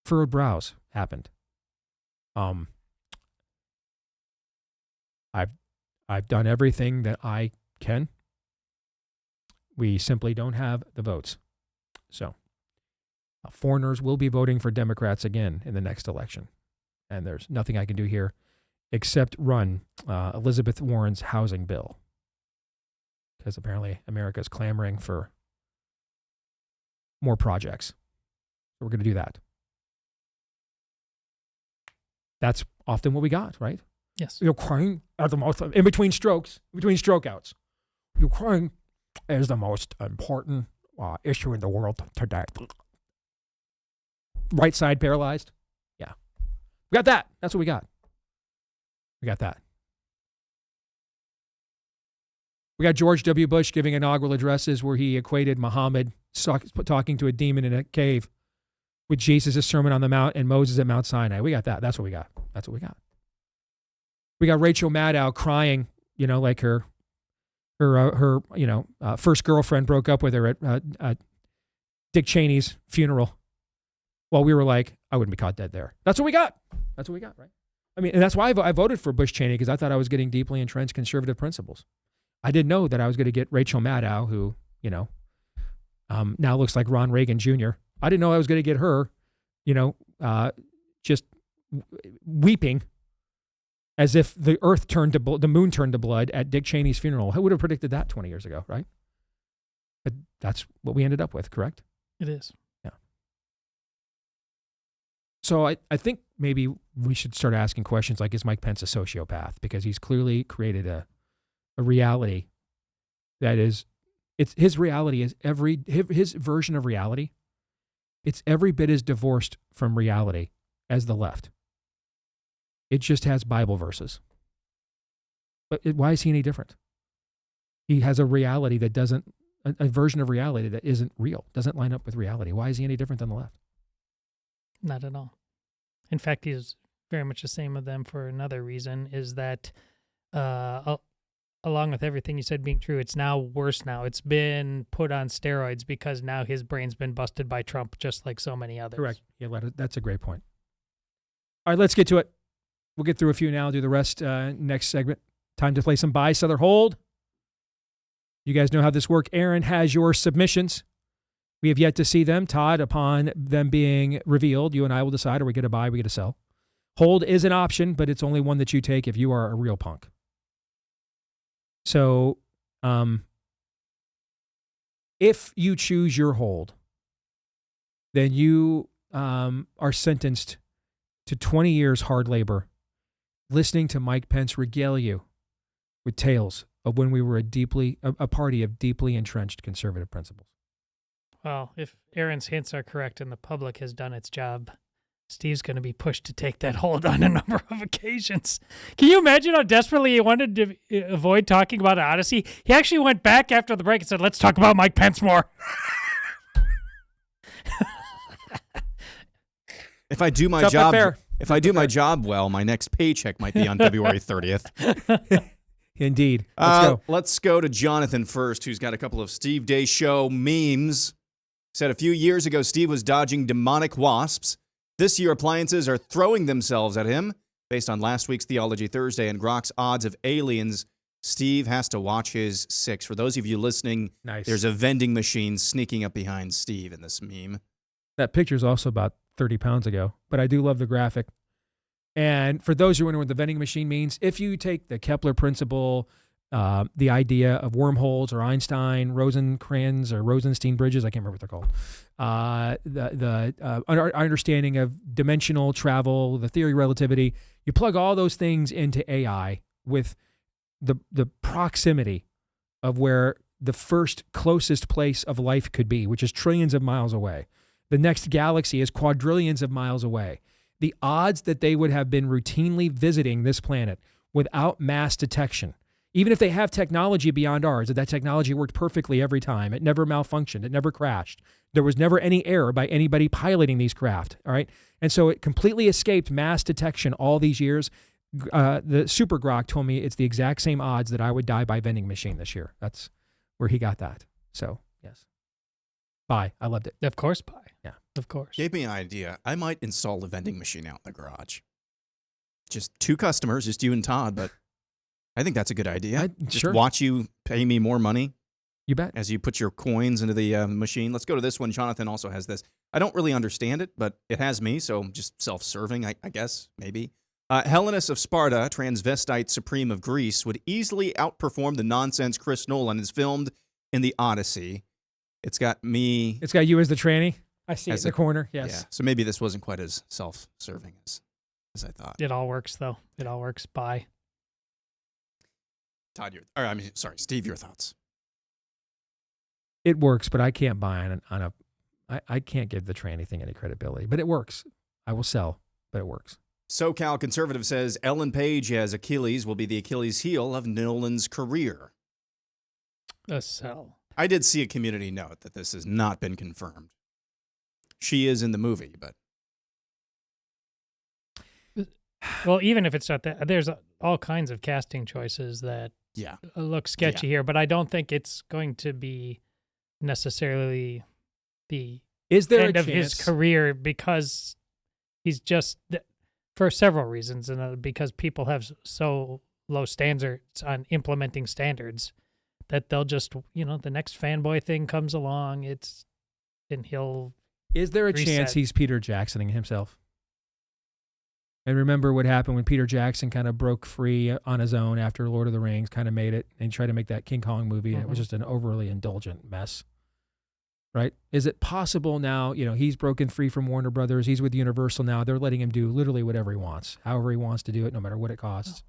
Furrowed brows happened. I've done everything that I can. We simply don't have the votes. So foreigners will be voting for Democrats again in the next election. And there's nothing I can do here except run Elizabeth Warren's housing bill. Because apparently America's clamoring for more projects. So we're going to do that. That's often what we got, right? Yes. Ukraine at the most, in between stroke outs. Ukraine is the most important issue in the world today. Right side paralyzed. Yeah. We got that. That's what we got. We got that. We got George W. Bush giving inaugural addresses where he equated Muhammad talking to a demon in a cave with Jesus' Sermon on the Mount and Moses at Mount Sinai. We got that. That's what we got. That's what we got. We got Rachel Maddow crying, like her first girlfriend broke up with her at Dick Cheney's funeral. While we were like, I wouldn't be caught dead there. That's what we got. That's what we got, right? I mean, and that's why I voted for Bush Cheney, because I thought I was getting deeply entrenched conservative principles. I didn't know that I was going to get Rachel Maddow, who, now looks like Ron Reagan Jr. I didn't know I was going to get her, just weeping as if the moon turned to blood at Dick Cheney's funeral. Who would have predicted that 20 years ago, right? But that's what we ended up with, correct? It is. Yeah. So I think maybe we should start asking questions like, is Mike Pence a sociopath? Because he's clearly created a reality that is, his reality is his version of reality. It's every bit as divorced from reality as the left. It just has Bible verses. But why is he any different? He has a reality that doesn't, a version of reality that isn't real, doesn't line up with reality. Why is he any different than the left? Not at all. In fact, he's very much the same with them for another reason, is that along with everything you said being true, it's now worse now. It's been put on steroids because now his brain's been busted by Trump, just like so many others. Correct. Yeah, that's a great point. All right, let's get to it. We'll get through a few now, do the rest next segment. Time to play some buy, sell, or hold. You guys know how this works. Aaron has your submissions. We have yet to see them. Todd, upon them being revealed, you and I will decide, are we going to buy, we get to sell. Hold is an option, but it's only one that you take if you are a real punk. So if you choose your hold, then you are sentenced to 20 years hard labor listening to Mike Pence regale you with tales of when we were a party of deeply entrenched conservative principles. Well, if Aaron's hints are correct and the public has done its job, Steve's going to be pushed to take that hold on a number of occasions. Can you imagine how desperately he wanted to avoid talking about Odyssey? He actually went back after the break and said, let's talk about Mike Pence more. If I do my job well, my next paycheck might be on February 30th. Indeed. Let's go to Jonathan first, who's got a couple of Steve Deace Show memes. Said a few years ago, Steve was dodging demonic wasps. This year, appliances are throwing themselves at him. Based on last week's Theology Thursday and Grok's odds of aliens, Steve has to watch his 6. For those of you listening, There's a vending machine sneaking up behind Steve in this meme. That picture's also about 30 pounds ago, but I do love the graphic. And for those who wonder what the vending machine means, if you take the Kepler principle, the idea of wormholes or Einstein, Rosencrantz or Rosenstein bridges, I can't remember what they're called, our understanding of dimensional travel, the theory of relativity, you plug all those things into AI with the proximity of where the first closest place of life could be, which is trillions of miles away. The next galaxy is quadrillions of miles away. The odds that they would have been routinely visiting this planet without mass detection, Even if they have technology beyond ours, that technology worked perfectly every time. It never malfunctioned. It never crashed. There was never any error by anybody piloting these craft, all right? And so it completely escaped mass detection all these years. The Super Grok told me it's the exact same odds that I would die by vending machine this year. That's where he got that. So, yes. Bye. I loved it. Of course, bye. Yeah. Of course. Gave me an idea. I might install a vending machine out in the garage. Just 2 customers, just you and Todd, but I think that's a good idea. Just sure. watch you pay me more money. You bet. As you put your coins into the machine. Let's go to this one. Jonathan also has this. I don't really understand it, but it has me, so just self-serving, I guess, maybe. Helenus of Sparta, transvestite supreme of Greece, would easily outperform the nonsense Chris Nolan has filmed in The Odyssey. It's got me. It's got you as the tranny. I see it in the corner. Yes. Yeah. So maybe this wasn't quite as self-serving as I thought. It all works, though. It all works. Bye. Todd, Steve, your thoughts? It works, but I can't buy I can't give the tranny thing any credibility. But it works. I will sell, but it works. SoCal Conservative says Ellen Page as Achilles will be the Achilles heel of Nolan's career. A sell. I did see a community note that this has not been confirmed. She is in the movie, but... Well, even if it's not that, there's all kinds of casting choices that look sketchy here, but I don't think it's going to be necessarily the end of his career, because he's just, for several reasons, and because people have so low standards on implementing standards that they'll just, the next fanboy thing comes along, and he'll Is there a reset. chance he's Peter Jacksoning himself? And remember what happened when Peter Jackson kind of broke free on his own after Lord of the Rings, kind of made it, and tried to make that King Kong movie, and it was just an overly indulgent mess, right? Is it possible now, he's broken free from Warner Brothers, he's with Universal now, they're letting him do literally whatever he wants, however he wants to do it, no matter what it costs.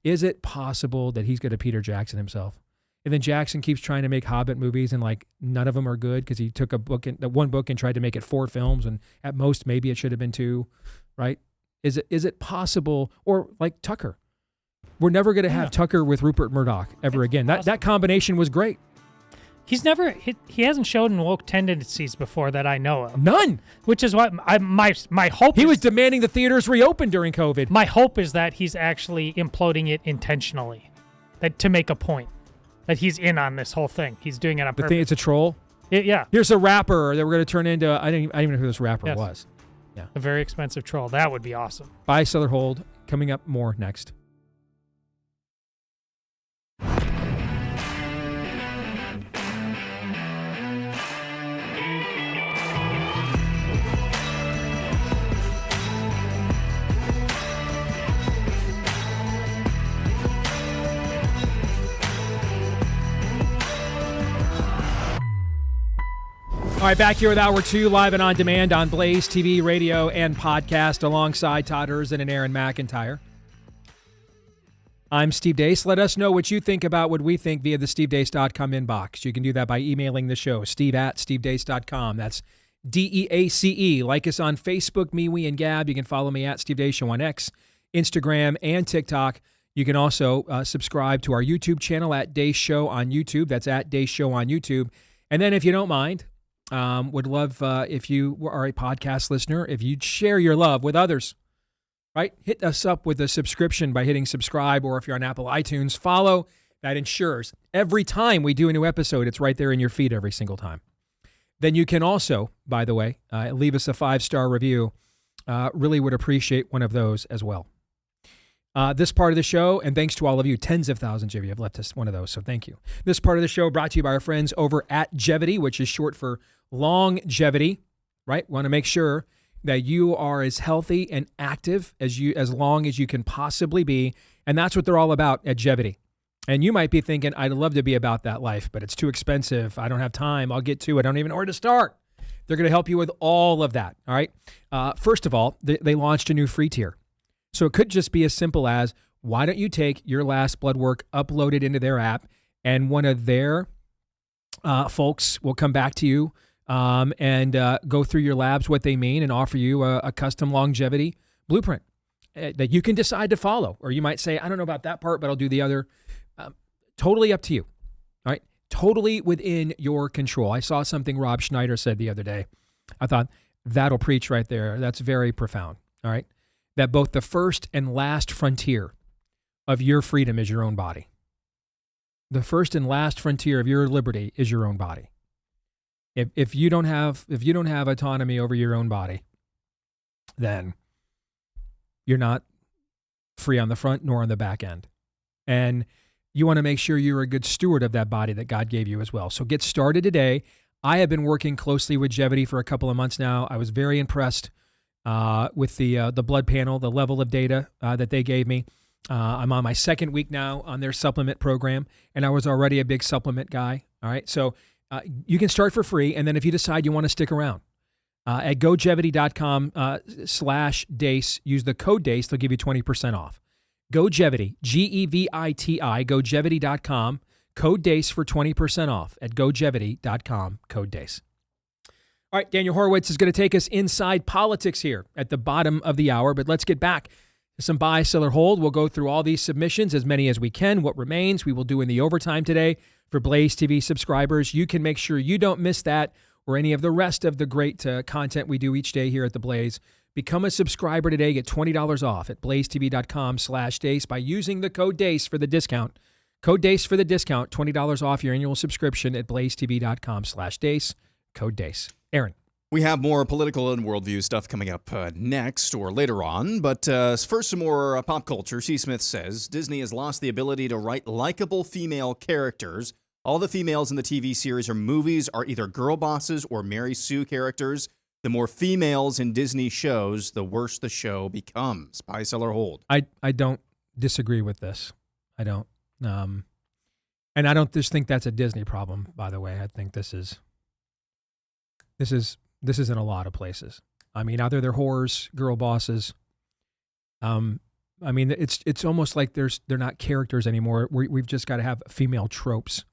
Is it possible that he's going to Peter Jackson himself? And then Jackson keeps trying to make Hobbit movies, and none of them are good because he took one book and tried to make it 4 films, and at most maybe it should have been 2, right? Is it possible, or like Tucker? We're never going to have Tucker with Rupert Murdoch ever again. That combination was great. He's never he hasn't shown woke tendencies before that I know of. None. Which is what my hope. He was demanding the theaters reopen during COVID. My hope is that he's actually imploding it intentionally, to make a point that he's in on this whole thing. He's doing it on purpose. It's a troll. Yeah. Here's a rapper that we're going to turn into. I didn't even know who this rapper was. Yeah. A very expensive troll. That would be awesome. Bye, Sutherhold. Coming up more next. All right, back here with Hour 2, live and on demand on Blaze TV, radio, and podcast, alongside Todd Erzin and Aaron McIntyre. I'm Steve Deace. Let us know what you think about what we think via the stevedeace.com inbox. You can do that by emailing the show, steve@stevedeace.com. That's DEACE. Like us on Facebook, MeWe, and Gab. You can follow me at Steve Deace Show on X, Instagram, and TikTok. You can also subscribe to our YouTube channel at Deace Show on YouTube. That's at Deace Show on YouTube. And then if you don't mind, would love if you are a podcast listener, if you'd share your love with others, right? Hit us up with a subscription by hitting subscribe, or if you're on Apple iTunes, follow. That ensures every time we do a new episode, it's right there in your feed every single time. Then you can also, by the way, leave us a 5-star review. Really would appreciate one of those as well. This part of the show, and thanks to all of you, tens of thousands of you have left us one of those, so thank you. This part of the show brought to you by our friends over at Jevity, which is short for longevity, right? Want to make sure that you are as healthy and active as long as you can possibly be, and that's what they're all about at Jevity. And you might be thinking, I'd love to be about that life, but it's too expensive. I don't have time. I'll get to it. I don't even know where to start. They're going to help you with all of that, all right? First of all, they launched a new free tier. So it could just be as simple as, why don't you take your last blood work, upload it into their app, and one of their folks will come back to you and go through your labs, what they mean, and offer you a custom longevity blueprint that you can decide to follow. Or you might say, I don't know about that part, but I'll do the other. totally up to you. All right. Totally within your control. I saw something Rob Schneider said the other day. I thought that'll preach right there. That's very profound. All right. That both the first and last frontier of your freedom is your own body. The first and last frontier of your liberty is your own body. If you don't have autonomy over your own body, then you're not free on the front nor on the back end. And you want to make sure you're a good steward of that body that God gave you as well. So get started today. I have been working closely with Jevity for a couple of months now. I was very impressed with the blood panel, the level of data that they gave me. I'm on my second week now on their supplement program, and I was already a big supplement guy. All right, so you can start for free, and then if you decide you want to stick around, at gojevity.com/Deace, use the code Deace. They'll give you 20% off. Gojevity, Geviti, gojevity.com, code Deace for 20% off at gojevity.com, code Deace. All right, Daniel Horowitz is going to take us inside politics here at the bottom of the hour, but let's get back to some buy, sell, or hold. We'll go through all these submissions, as many as we can. What remains, we will do in the overtime today for Blaze TV subscribers. You can make sure you don't miss that or any of the rest of the great content we do each day here at The Blaze. Become a subscriber today. Get $20 off at blazetv.com/Deace by using the code Deace for the discount. Code Deace for the discount. $20 off your annual subscription at blazetv.com/Deace. Code Deace. Aaron. We have more political and worldview stuff coming up next or later on. But first, some more pop culture. C. Smith says Disney has lost the ability to write likable female characters. All the females in the TV series or movies are either girl bosses or Mary Sue characters. The more females in Disney shows, the worse the show becomes. Buy, sell, or hold. I don't disagree with this. I don't. And I don't just think that's a Disney problem, by the way. I think this is in a lot of places. I mean, either they're whores, girl bosses. I mean, it's almost like they're not characters anymore. We've just got to have female tropes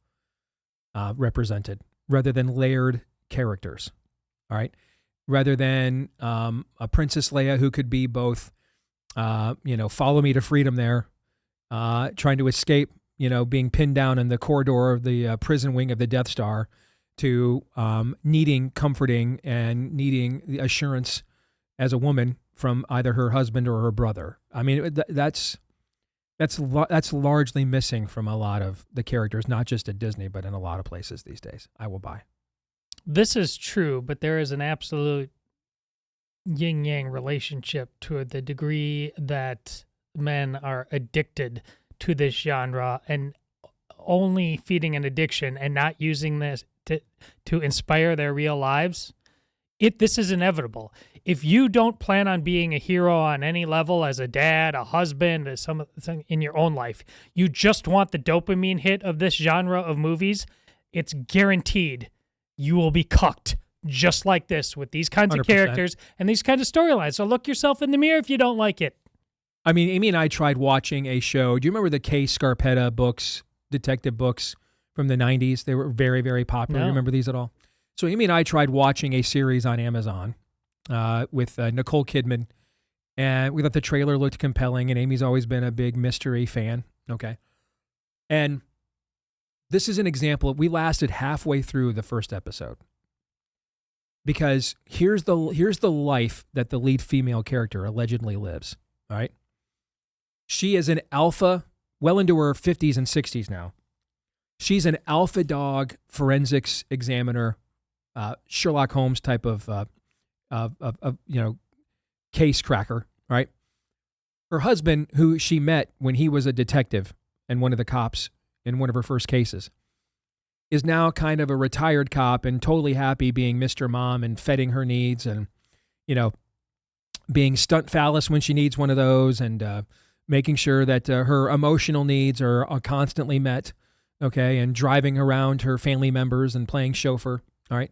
represented rather than layered characters. All right. Rather than a Princess Leia who could be both, follow me to freedom there, trying to escape, being pinned down in the corridor of the prison wing of the Death Star, to needing comforting and needing the assurance as a woman from either her husband or her brother. I mean, that's largely missing from a lot of the characters, not just at Disney, but in a lot of places these days. I will buy. This is true, but there is an absolute yin-yang relationship to the degree that men are addicted to this genre and only feeding an addiction and not using this to inspire their real lives. This is inevitable. If you don't plan on being a hero on any level as a dad, a husband, as something in your own life, you just want the dopamine hit of this genre of movies, it's guaranteed you will be cucked just like this with these kinds 100%. Of characters and these kinds of storylines. So look yourself in the mirror if you don't like it. I mean, Amy and I tried watching a show. Do you remember the Kay Scarpetta books, detective books from the 90s? They were very, very popular. No. You remember these at all? So Amy and I tried watching a series on Amazon with Nicole Kidman, and we thought the trailer looked compelling, and Amy's always been a big mystery fan. Okay. And this is an example. We lasted halfway through the first episode because here's the life that the lead female character allegedly lives. All right. She is an alpha, well into her 50s and 60s now. She's an alpha dog forensics examiner, Sherlock Holmes type of case cracker, right? Her husband, who she met when he was a detective and one of the cops in one of her first cases, is now kind of a retired cop and totally happy being Mr. Mom and feting her needs and, being stunt phallus when she needs one of those and making sure that her emotional needs are constantly met, okay, and driving around her family members and playing chauffeur, all right?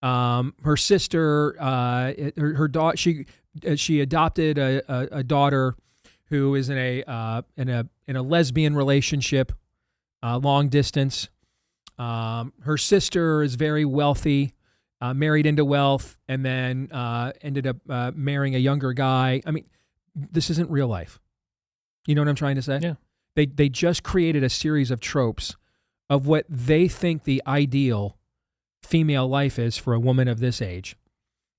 Her sister, her daughter, she adopted a daughter who is in a lesbian relationship, long distance. Her sister is very wealthy, married into wealth, and then ended up marrying a younger guy. I mean, this isn't real life. You know what I'm trying to say? Yeah. They just created a series of tropes of what they think the ideal female life is for a woman of this age.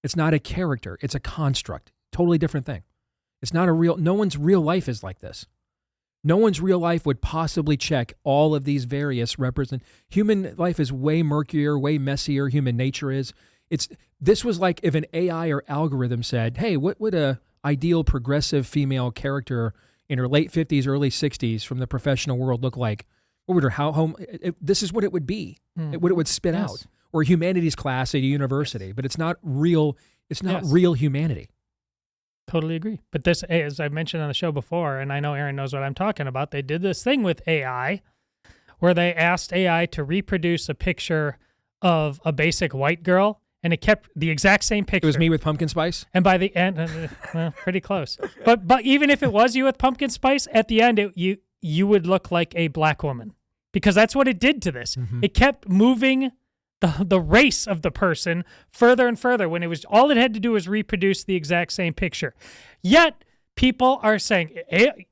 It's not a character. It's a construct. Totally different thing. It's not a real, no one's real life is like this. No one's real life would possibly check all of these various human life is way murkier, way messier. Human nature is. This was like if an AI or algorithm said, hey, what would a ideal progressive female character in her late 50s, early 60s from the professional world look like? What would her this is what it would be. What it would spit out. Or a humanities class at a university, but it's not real. It's not real humanity. Totally agree. But this, as I mentioned on the show before, and I know Aaron knows what I'm talking about, they did this thing with AI where they asked AI to reproduce a picture of a basic white girl, and it kept the exact same picture. It was me with pumpkin spice? And by the end, well, pretty close. But even if it was you with pumpkin spice, at the end, you would look like a black woman because that's what it did to this. Mm-hmm. It kept moving the race of the person further and further when it was all it had to do was reproduce the exact same picture. Yet people are saying,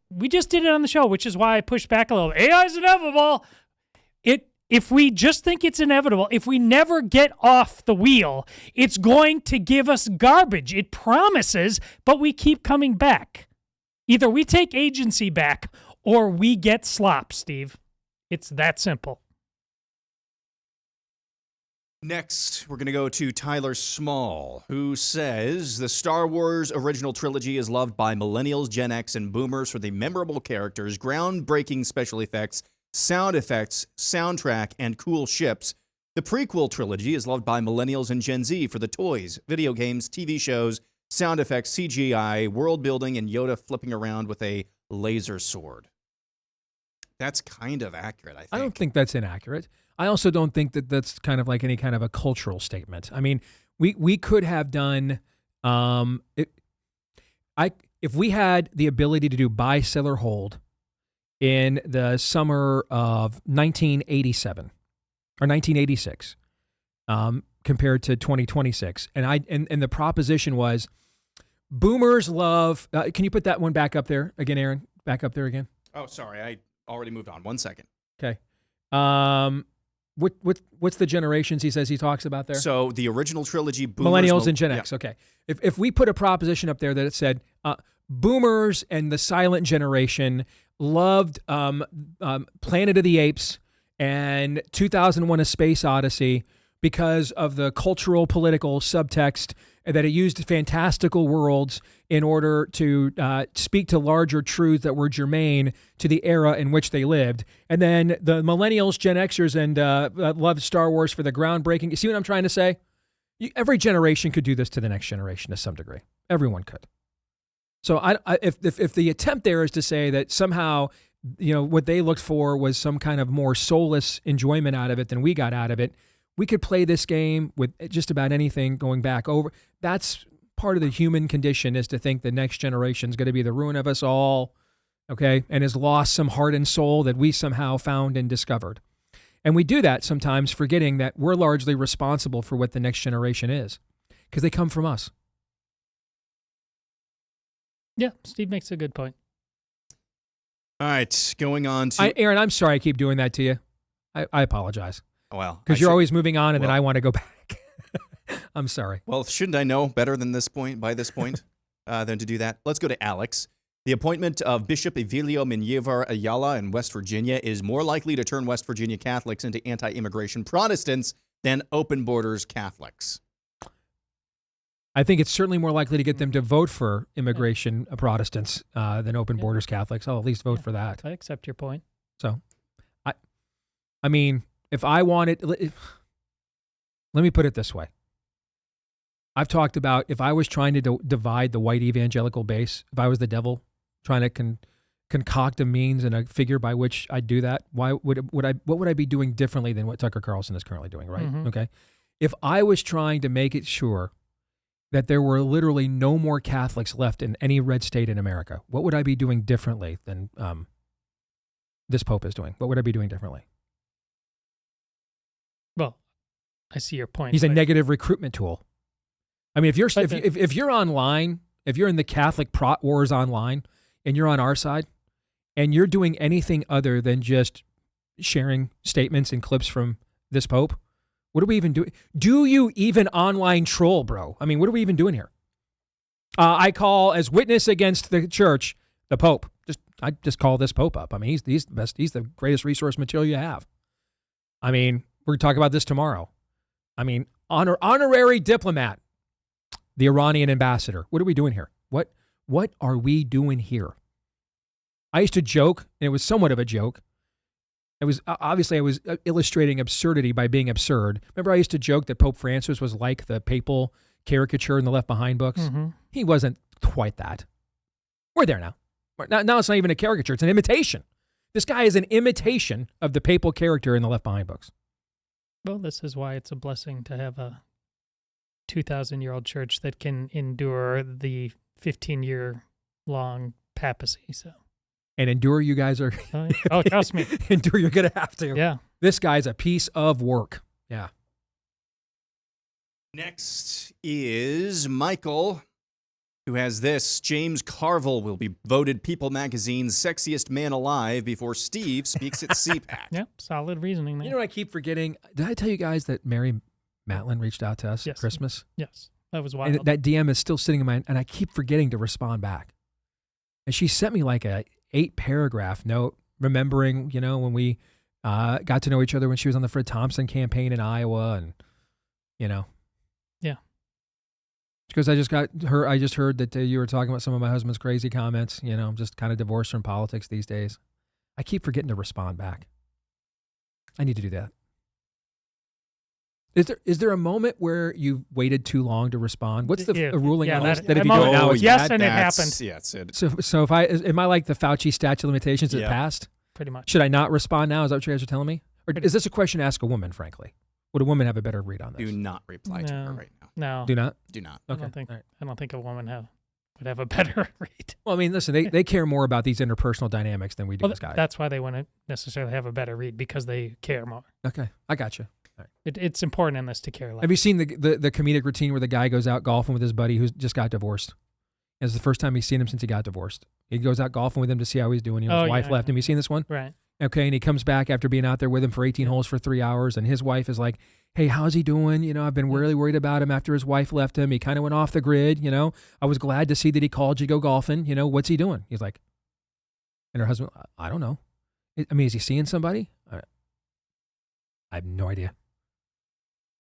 we just did it on the show, which is why I pushed back a little. AI is inevitable. If we just think it's inevitable, if we never get off the wheel, it's going to give us garbage. It promises, but we keep coming back. Either we take agency back or we get slop, Steve. It's that simple. Next, we're going to go to Tyler Small, who says the Star Wars original trilogy is loved by millennials, Gen X, and boomers for the memorable characters, groundbreaking special effects, soundtrack, and cool ships. The prequel trilogy is loved by millennials and Gen Z for the toys, video games, TV shows, sound effects, CGI, world building, and Yoda flipping around with a laser sword. That's kind of accurate, I think. I don't think that's inaccurate. I also don't think that that's kind of like any kind of a cultural statement. I mean, we could have done if we had the ability to do buy, sell, or hold in the summer of 1987 or 1986 compared to 2026, and the proposition was boomers love. Can you put that one back up there again, Aaron? Back up there again. Oh, sorry, I already moved on. 1 second. Okay. What's the generations he says he talks about there? So the original trilogy, boomers, millennials and Gen X. Yeah. Okay. If we put a proposition up there that it said boomers and the silent generation loved Planet of the Apes and 2001: A Space Odyssey because of the cultural political subtext that it used fantastical worlds in order to speak to larger truths that were germane to the era in which they lived. And then the millennials, Gen Xers, and loved Star Wars for the groundbreaking. You see what I'm trying to say? Every generation could do this to the next generation to some degree. Everyone could. So if the attempt there is to say that somehow, what they looked for was some kind of more soulless enjoyment out of it than we got out of it, we could play this game with just about anything going back over. That's part of the human condition, is to think the next generation is going to be the ruin of us all, okay, and has lost some heart and soul that we somehow found and discovered. And we do that sometimes forgetting that we're largely responsible for what the next generation is because they come from us. Yeah, Steve makes a good point. All right, going on to... Aaron, I'm sorry I keep doing that to you. I apologize. Well, because you're always moving on, and then I want to go back. I'm sorry. Well, shouldn't I know better than by this point, than to do that? Let's go to Alex. The appointment of Bishop Evilio Miñevar Ayala in West Virginia is more likely to turn West Virginia Catholics into anti-immigration Protestants than open borders Catholics. I think it's certainly more likely to get them to vote for immigration Protestants than open borders Catholics. I'll at least vote for that. I accept your point. So, I mean, if I wanted, let me put it this way. I've talked about if I was trying to divide the white evangelical base, if I was the devil trying to concoct a means and a figure by which I'd do that, what would I be doing differently than what Tucker Carlson is currently doing, right? Mm-hmm. Okay. If I was trying to make it sure that there were literally no more Catholics left in any red state in America, what would I be doing differently than this Pope is doing? What would I be doing differently? Well, I see your point. He's a negative recruitment tool. I mean, if you're online, if you're in the Catholic prot wars online, and you're on our side, and you're doing anything other than just sharing statements and clips from this Pope, what are we even doing? Do you even online troll, bro? I mean, what are we even doing here? I call as witness against the church, the Pope. I just call this Pope up. I mean, he's the best. He's the greatest resource material you have. I mean, we're going to talk about this tomorrow. I mean, honorary diplomat, the Iranian ambassador. What are we doing here? What are we doing here? I used to joke, and it was somewhat of a joke. It was obviously I was illustrating absurdity by being absurd. Remember, I used to joke that Pope Francis was like the papal caricature in the Left Behind books. Mm-hmm. He wasn't quite that. We're there now. Now it's not even a caricature; it's an imitation. This guy is an imitation of the papal character in the Left Behind books. Well, this is why it's a blessing to have a 2,000-year-old church that can endure the 15-year-long papacy. So. And endure, you guys are. Oh, trust me. Endure, you're going to have to. Yeah. This guy's a piece of work. Yeah. Next is Michael, who has this. James Carville will be voted People Magazine's sexiest man alive before Steve speaks at CPAC. Yep, solid reasoning there. You know what I keep forgetting? Did I tell you guys that Mary Matlin reached out to us at Christmas? Yes. That was wild. And that DM is still sitting in my, and I keep forgetting to respond back. And she sent me like a 8-paragraph note, remembering, when we got to know each other when she was on the Fred Thompson campaign in Iowa, and Yeah. Because I just heard that you were talking about some of my husband's crazy comments. I'm just kind of divorced from politics these days. I keep forgetting to respond back. I need to do that. Is there a moment where you waited too long to respond? What's the ruling on this? That if you do it now, it's yes, bad? and it happened. Yes. So am I like the Fauci statute of limitations that passed? Pretty much. Should I not respond now? Is that what you guys are telling me? Or is this a question to ask a woman, frankly? Would a woman have a better read on this? Do not reply to her right now. No. Do not? Do not. Okay. I don't think a woman would have a better read. Well, I mean, listen, they care more about these interpersonal dynamics than we do as guys. That's why they wouldn't necessarily have a better read, because they care more. Okay, I got you. All right. It's important in this to care less. Have you seen the comedic routine where the guy goes out golfing with his buddy who just got divorced? It's the first time he's seen him since he got divorced. He goes out golfing with him to see how he's doing. His wife left him. You seen this one? Right. Okay, and he comes back after being out there with him for 18 holes for 3 hours, and his wife is like, hey, how's he doing? I've been really worried about him after his wife left him. He kind of went off the grid, I was glad to see that he called you to go golfing. What's he doing? He's like, and her husband, I don't know. I mean, is he seeing somebody? I have no idea.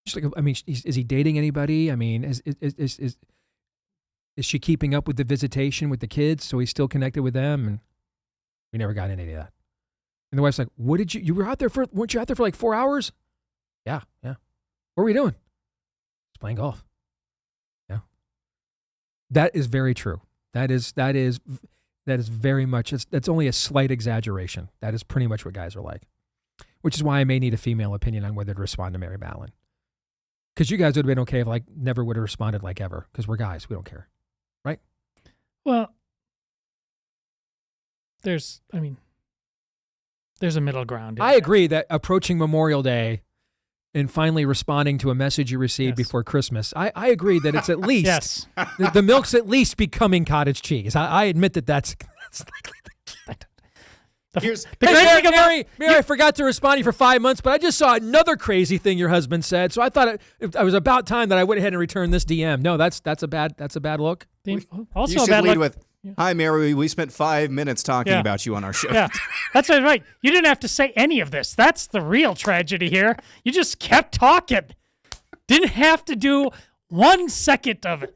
She's like, I mean, is he dating anybody? I mean, is she keeping up with the visitation with the kids, so he's still connected with them? And we never got into any of that. And the wife's like, what did you were out there weren't you out there for like 4 hours? Yeah. What were we doing? Just playing golf. Yeah. That is very true. That is very much, that's only a slight exaggeration. That is pretty much what guys are like, which is why I may need a female opinion on whether to respond to Mary Matlin. Because you guys would have been okay if never would have responded like ever, because we're guys. We don't care. Right? Well, there's a middle ground. I agree that approaching Memorial Day and finally responding to a message you received before Christmas, I agree that it's at least, the milk's at least becoming cottage cheese. I admit that's likely the case. Mary, I forgot to respond to you for 5 months, but I just saw another crazy thing your husband said, so I thought it was about time that I went ahead and returned this DM. No, that's a bad look. Also, you a should bad lead look. with, hi, Mary, we spent 5 minutes talking about you on our show. Yeah, that's right. You didn't have to say any of this. That's the real tragedy here. You just kept talking. Didn't have to do 1 second of it.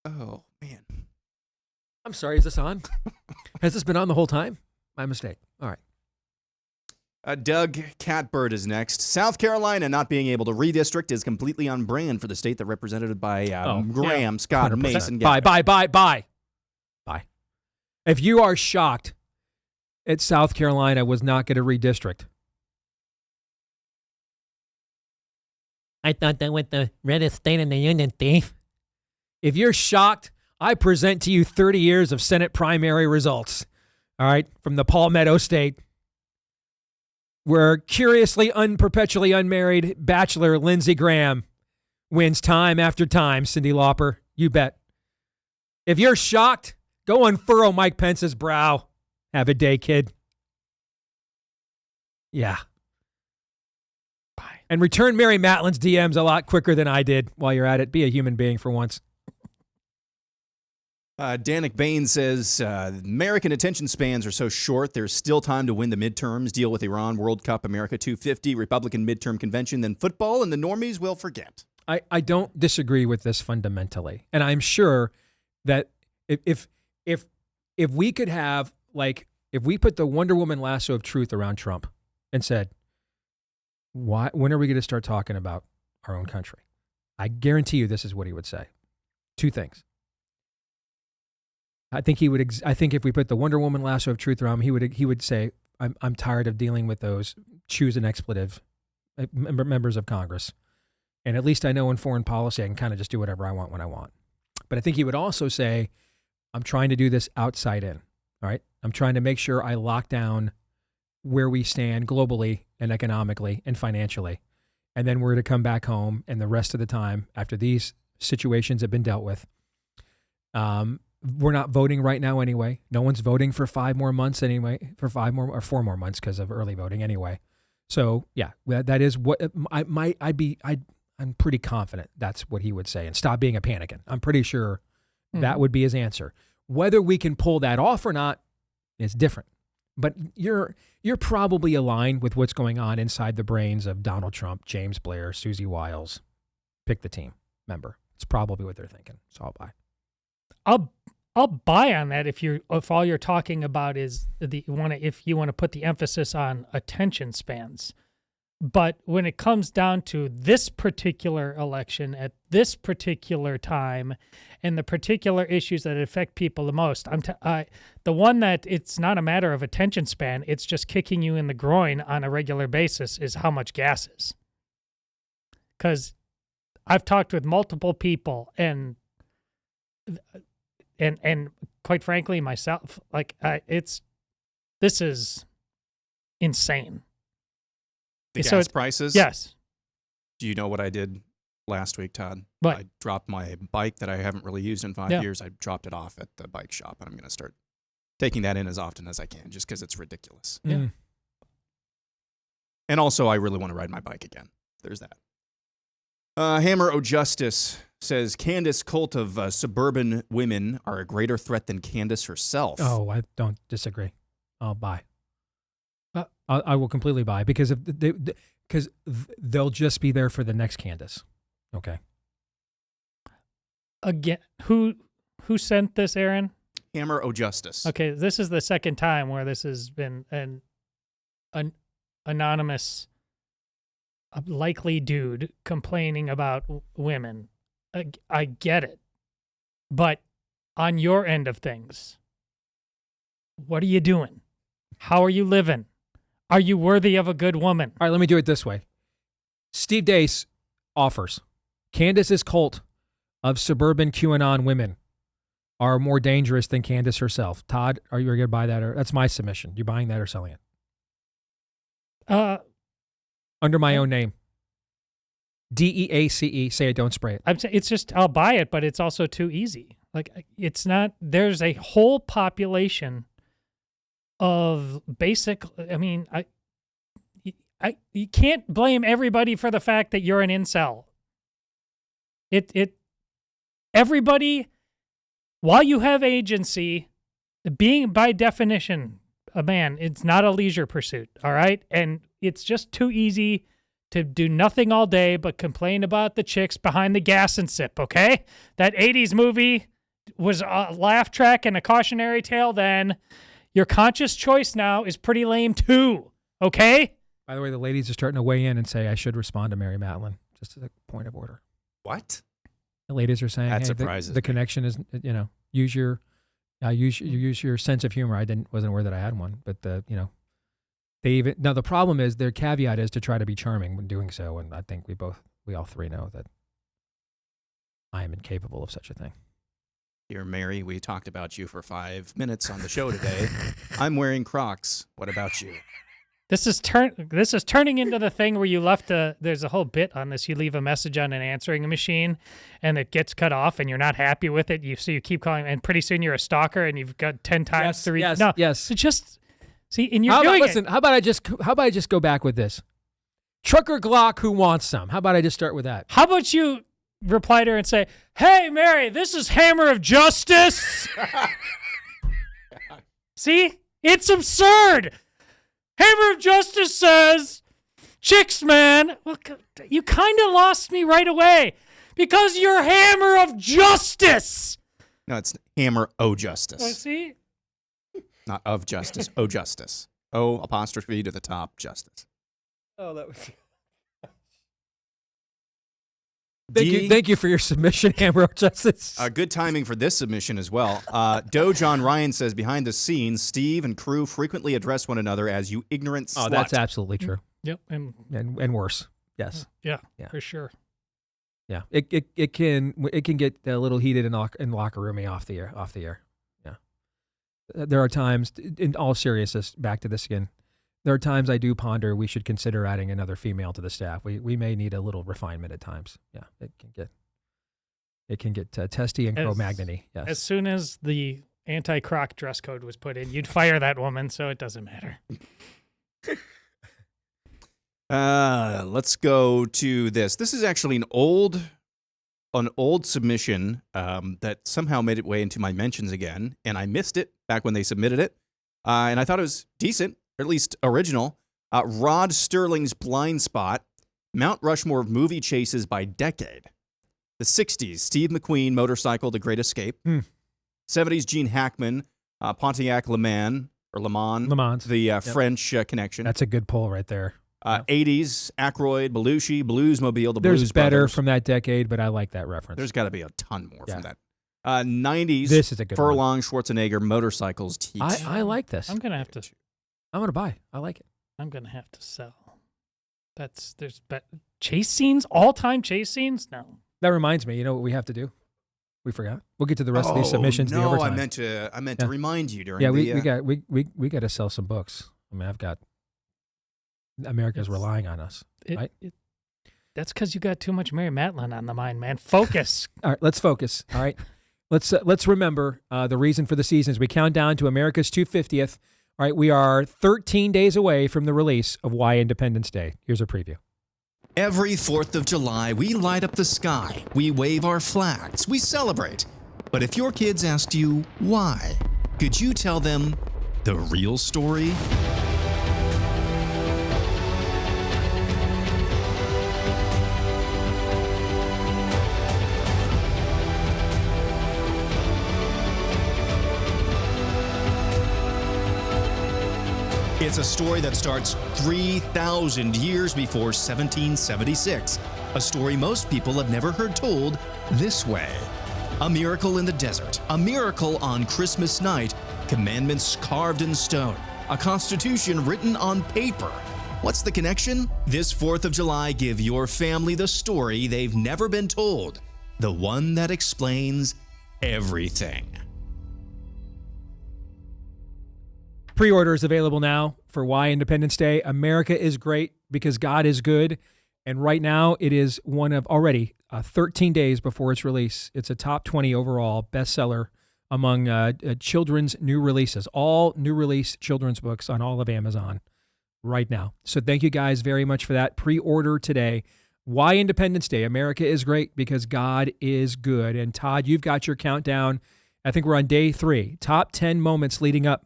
Oh, man. I'm sorry, is this on? Has this been on the whole time? My mistake. All right. Doug Catbird is next. South Carolina not being able to redistrict is completely on brand for the state that represented by Graham, Scott, 100%. Mason. Bye. If you are shocked that South Carolina was not going to redistrict, I thought that was the reddest state in the union, Steve. If you're shocked, I present to you 30 years of Senate primary results, all right, from the Palmetto State, where curiously perpetually unmarried bachelor Lindsey Graham wins time after time, Cyndi Lauper, You bet. If you're shocked, go unfurrow Mike Pence's brow. Have a day, kid. Yeah. Bye. And return Mary Matlin's DMs a lot quicker than I did while you're at it. Be a human being for once. Danik Bain says, American attention spans are so short, there's still time to win the midterms, deal with Iran, World Cup, America 250, Republican midterm convention, then football, and the normies will forget. I don't disagree with this fundamentally. And I'm sure that if we could have, like, if we put the Wonder Woman lasso of truth around Trump and said, when are we going to start talking about our own country? I guarantee you this is what he would say. Two things. I think if we put the Wonder Woman lasso of truth around him, he would say, I'm tired of dealing with those choose an expletive members of Congress. And at least I know in foreign policy I can kind of just do whatever I want when I want. But I think he would also say, I'm trying to do this outside in. All right. I'm trying to make sure I lock down where we stand globally and economically and financially. And then we're to come back home, and the rest of the time after these situations have been dealt with, we're not voting right now anyway. No one's voting for 5 more months anyway, for 4 more months because of early voting anyway. So yeah, that is what I'm pretty confident that's what he would say, and stop being a panicking. I'm pretty sure that would be his answer. Whether we can pull that off or not is different. But you're probably aligned with what's going on inside the brains of Donald Trump, James Blair, Susie Wiles. Pick the team member. It's probably what they're thinking. So I'll buy. I'll buy on that if all you're talking about is if you want to put the emphasis on attention spans. But when it comes down to this particular election at this particular time and the particular issues that affect people the most, the one that it's not a matter of attention span, it's just kicking you in the groin on a regular basis is how much gas is. Because I've talked with multiple people and quite frankly myself, this is insane. The gas prices? Yes. Do you know what I did last week, Todd? What? I dropped my bike that I haven't really used in 5 years. I dropped it off at the bike shop, and I'm going to start taking that in as often as I can just because it's ridiculous. Yeah. And also, I really want to ride my bike again. There's that. Hammer O'Justice says, Candace cult of suburban women are a greater threat than Candace herself. Oh, I don't disagree. I'll buy. I will completely buy because they'll just be there for the next Candace. Okay. Again, who sent this, Aaron? Hammer O'Justice. Okay, this is the second time where this has been an anonymous, likely dude complaining about women. I get it, but on your end of things, what are you doing? How are you living? Are you worthy of a good woman? All right, let me do it this way. Steve Deace offers Candace's cult of suburban QAnon women are more dangerous than Candace herself. Todd, are you going to buy that? Or that's my submission. You buying that or selling it? Under my own name. DEACE. Say it, don't spray it. I'm saying it's just I'll buy it, but it's also too easy. Like it's not. There's a whole population of basic. I mean, you can't blame everybody for the fact that you're an incel. Everybody, while you have agency, being by definition a man, it's not a leisure pursuit, all right? And it's just too easy to do nothing all day but complain about the chicks behind the gas and sip, okay? That 80s movie was a laugh track and a cautionary tale then. Your conscious choice now is pretty lame too, okay? By the way, the ladies are starting to weigh in and say I should respond to Mary Matlin, just as a point of order. What? The ladies are saying, that hey, surprises the connection is, use your sense of humor. I wasn't aware that I had one, but they even, now the problem is their caveat is to try to be charming when doing so. And I think we all three know that I am incapable of such a thing. Dear Mary, we talked about you for 5 minutes on the show today. I'm wearing Crocs. What about you? This is turning into the thing where you left there's a whole bit on this. You leave a message on an answering machine and it gets cut off and you're not happy with it. So you keep calling and pretty soon you're a stalker and you've got 10 times to read. Yes, no, yes. So just see, and you're doing it. How about I just go back with this? Trucker Glock, who wants some? How about I just start with that? How about you reply to her and say, "Hey, Mary, this is Hammer of Justice." See? It's absurd. Hammer of Justice says, "Chicks, man." Well, you kind of lost me right away because you're Hammer of Justice. No, it's Hammer O Justice. Oh, see? Not of justice, O Justice. O apostrophe to the top, Justice. Oh, that was... Thank you for your submission, Hammer of Justice. Good timing for this submission as well. Doe John Ryan says, behind the scenes, Steve and crew frequently address one another as you ignorant slut. Oh, that's absolutely true. Yep. And worse. Yes. Yeah, for sure. Yeah. It can get a little heated in locker rooming off the air. Yeah. There are times, in all seriousness, back to this again, there are times I do ponder we should consider adding another female to the staff. We may need a little refinement at times. Yeah, it can get testy and Cro-Magnon-y. Yes. As soon as the anti-croc dress code was put in, you'd fire that woman, so it doesn't matter. Let's go to this. This is actually an old submission that somehow made its way into my mentions again, and I missed it back when they submitted it, and I thought it was decent. Or at least original. Rod Sterling's Blind Spot, Mount Rushmore of movie chases by decade. The 60s, Steve McQueen, Motorcycle, The Great Escape. 70s, Gene Hackman, Pontiac Le Mans, the French Connection. That's a good poll right there. 80s, Aykroyd, Belushi, Bluesmobile, the There's Blues better Brothers. from that decade, but I like that reference. There's got to be a ton more from that. 90s, this is a good Furlong, Schwarzenegger, Motorcycles, Teach. I like this. I'm going to buy. I like it. I'm going to have to sell. There's chase scenes, all-time chase scenes? No. That reminds me, you know what we have to do? We forgot. We'll get to the rest of these submissions. No, the overtime. I meant to remind you during we got to sell some books. I mean, America's relying on us. Right? That's because you got too much Mary Matlin on the mind, man. Focus. All right, let's focus. All right. Let's remember the reason for the season as we count down to America's 250th. All right, we are 13 days away from the release of Why Independence Day. Here's a preview. Every 4th of July, we light up the sky. We wave our flags. We celebrate. But if your kids asked you why, could you tell them the real story? It's a story that starts 3,000 years before 1776. A story most people have never heard told this way. A miracle in the desert. A miracle on Christmas night. Commandments carved in stone. A constitution written on paper. What's the connection? This 4th of July, give your family the story they've never been told. The one that explains everything. Pre-order is available now for Why Independence Day. America is great because God is good. And right now it is one of already 13 days before its release. It's a top 20 overall bestseller among children's new releases. All new release children's books on all of Amazon right now. So thank you guys very much for that. Pre-order today. Why Independence Day? America is great because God is good. And Todd, you've got your countdown. I think we're on day 3. Top 10 moments leading up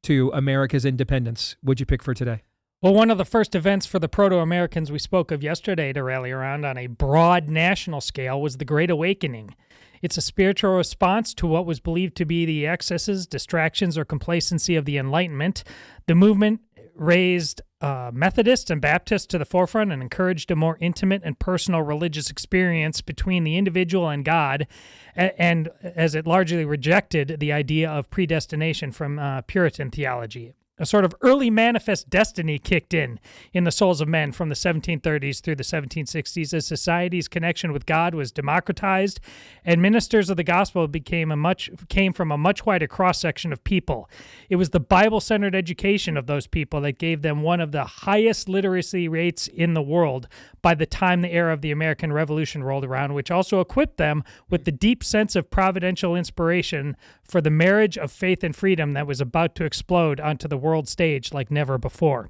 to America's independence. What'd you pick for today? Well, one of the first events for the Proto-Americans we spoke of yesterday to rally around on a broad national scale was the Great Awakening. It's a spiritual response to what was believed to be the excesses, distractions, or complacency of the Enlightenment. The movement raised Methodists and Baptists to the forefront and encouraged a more intimate and personal religious experience between the individual and God, and as it largely rejected the idea of predestination from Puritan theology. a sort of early manifest destiny kicked in the souls of men from the 1730s through the 1760s as society's connection with God was democratized and ministers of the gospel came from a much wider cross-section of people. It was the Bible-centered education of those people that gave them one of the highest literacy rates in the world by the time the era of the American Revolution rolled around, which also equipped them with the deep sense of providential inspiration for the marriage of faith and freedom that was about to explode onto the world stage like never before.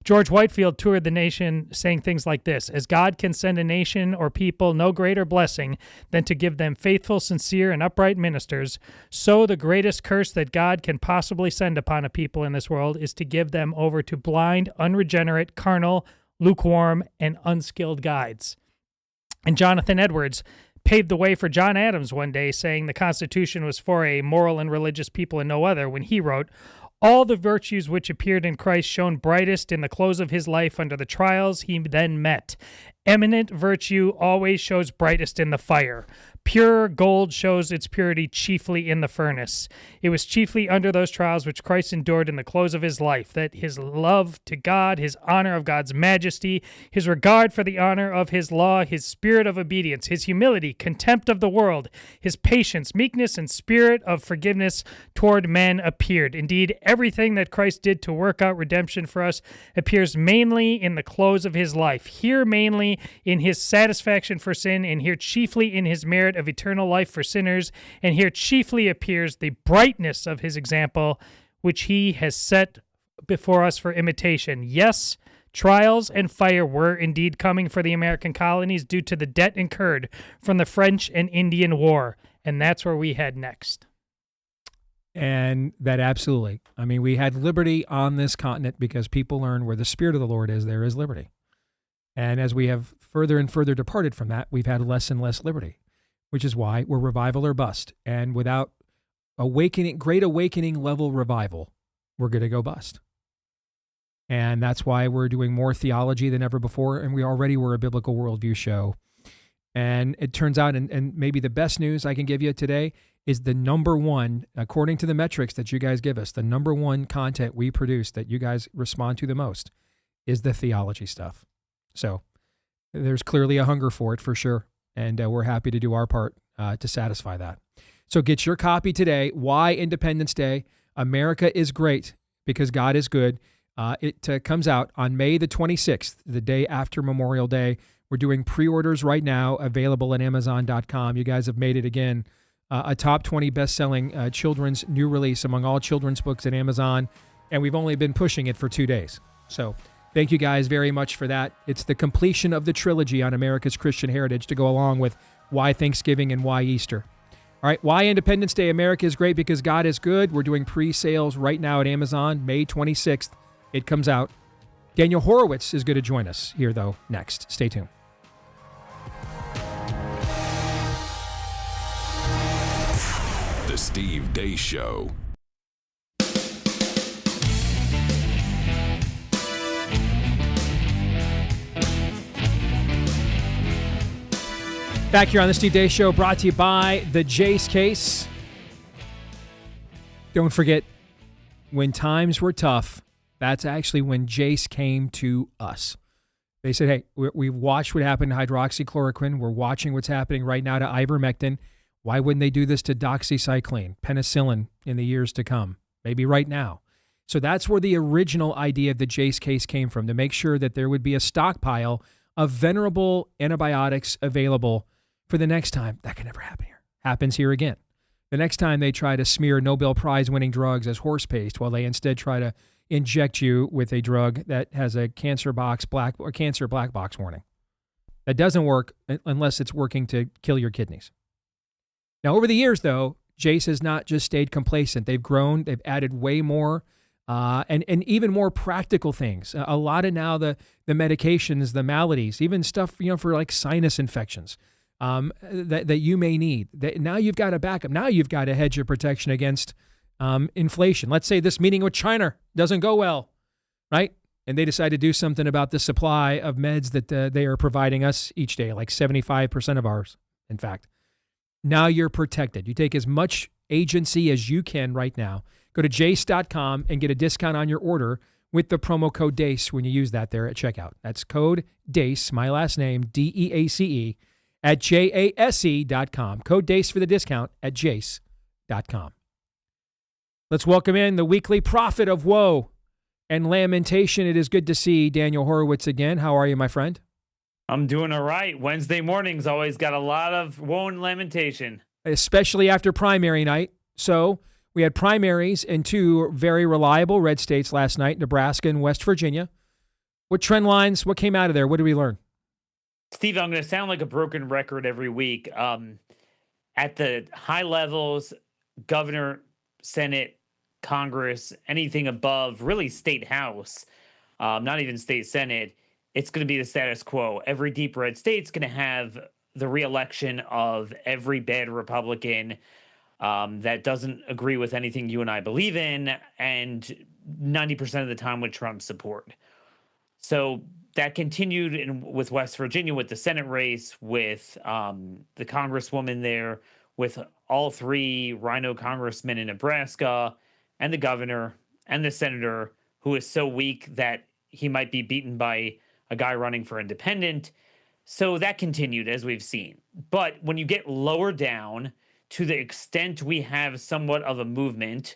George Whitefield toured the nation saying things like this: as God can send a nation or people no greater blessing than to give them faithful, sincere, and upright ministers, so the greatest curse that God can possibly send upon a people in this world is to give them over to blind, unregenerate, carnal, lukewarm, and unskilled guides. And Jonathan Edwards paved the way for John Adams one day, saying the Constitution was for a moral and religious people and no other, when he wrote, "All the virtues which appeared in Christ shone brightest in the close of his life under the trials he then met. Eminent virtue always shows brightest in the fire. Pure gold shows its purity chiefly in the furnace. It was chiefly under those trials which Christ endured in the close of his life, that his love to God, his honor of God's majesty, his regard for the honor of his law, his spirit of obedience, his humility, contempt of the world, his patience, meekness, and spirit of forgiveness toward men appeared. Indeed, everything that Christ did to work out redemption for us appears mainly in the close of his life, here mainly in his satisfaction for sin, and here chiefly in his merit of eternal life for sinners, and here chiefly appears the brightness of his example, which he has set before us for imitation. Yes, trials and fire were indeed coming for the American colonies due to the debt incurred from the French and Indian War, and that's where we head next." And that absolutely. I mean, we had liberty on this continent because people learn where the Spirit of the Lord is, there is liberty. And as we have further and further departed from that, we've had less and less liberty, which is why we're revival or bust. And without great awakening level revival, we're going to go bust. And that's why we're doing more theology than ever before. And we already were a biblical worldview show. And it turns out, and maybe the best news I can give you today is the number one, according to the metrics that you guys give us, the number one content we produce that you guys respond to the most is the theology stuff. So there's clearly a hunger for it for sure. And we're happy to do our part to satisfy that. So get your copy today. Why Independence Day? America is great because God is good. It comes out on May the 26th, the day after Memorial Day. We're doing pre-orders right now, available at Amazon.com. You guys have made it again a top 20 best-selling children's new release among all children's books at Amazon, and we've only been pushing it for 2 days. So thank you guys very much for that. It's the completion of the trilogy on America's Christian heritage to go along with why Thanksgiving and why Easter. All right, why Independence Day? America is great because God is good. We're doing pre-sales right now at Amazon, May 26th. It comes out. Daniel Horowitz is going to join us here, though, next. Stay tuned. The Steve Deace Show. Back here on the Steve Deace Show, brought to you by the Jace case. Don't forget, when times were tough, that's actually when Jace came to us. They said, hey, we've watched what happened to hydroxychloroquine. We're watching what's happening right now to ivermectin. Why wouldn't they do this to doxycycline, penicillin in the years to come? Maybe right now. So that's where the original idea of the Jace case came from, to make sure that there would be a stockpile of venerable antibiotics available for the next time. That can never happen here. Happens here again. The next time they try to smear Nobel Prize-winning drugs as horse paste, while they instead try to inject you with a drug that has a cancer black box warning. That doesn't work unless it's working to kill your kidneys. Now, over the years, though, Jace has not just stayed complacent. They've grown. They've added way more and even more practical things. A lot of now the medications, the maladies, even stuff for like sinus infections that you may need. Now you've got a backup. Now you've got a hedge of protection against inflation. Let's say this meeting with China doesn't go well, right? And they decide to do something about the supply of meds that they are providing us each day, like 75% of ours, in fact. Now you're protected. You take as much agency as you can right now. Go to jace.com and get a discount on your order with the promo code DACE when you use that there at checkout. That's code DACE, my last name, DEACE, at JASE.com. Code DACE for the discount at jace.com. Let's welcome in the weekly prophet of woe and lamentation. It is good to see Daniel Horowitz again. How are you, my friend? I'm doing all right. Wednesday mornings always got a lot of woe and lamentation. Especially after primary night. So we had primaries in two very reliable red states last night, Nebraska and West Virginia. What trend lines, what came out of there? What did we learn? Steve, I'm going to sound like a broken record every week. At the high levels, governor, Senate, Congress, anything above, really state house, not even state Senate, it's going to be the status quo. Every deep red state's going to have the reelection of every bad Republican that doesn't agree with anything you and I believe in, and 90% of the time with Trump's support. So that continued with West Virginia, with the Senate race, with the Congresswoman there, with all three Rhino congressmen in Nebraska, and the governor, and the senator, who is so weak that he might be beaten by a guy running for independent. So that continued, as we've seen. But when you get lower down, to the extent we have somewhat of a movement,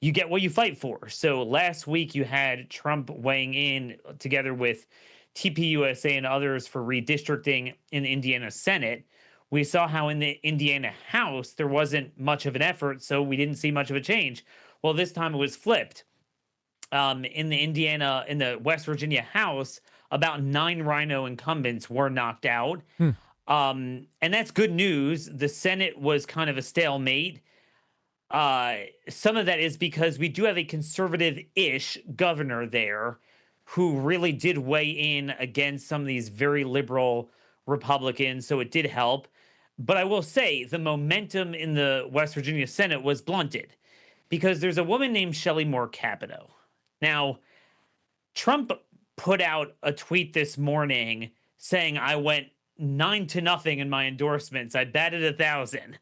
you get what you fight for. So last week you had Trump weighing in together with TPUSA and others for redistricting in the Indiana Senate. We saw how in the Indiana House there wasn't much of an effort, so we didn't see much of a change. Well, this time it was flipped. In the West Virginia House, about 9 Rhino incumbents were knocked out. And that's good news. The Senate was kind of a stalemate. Some of that is because we do have a conservative-ish governor there who really did weigh in against some of these very liberal Republicans, so it did help. But I will say the momentum in the West Virginia Senate was blunted because there's a woman named Shelley Moore Capito. Now, Trump put out a tweet this morning saying, I went 9-0 in my endorsements. I batted 1,000.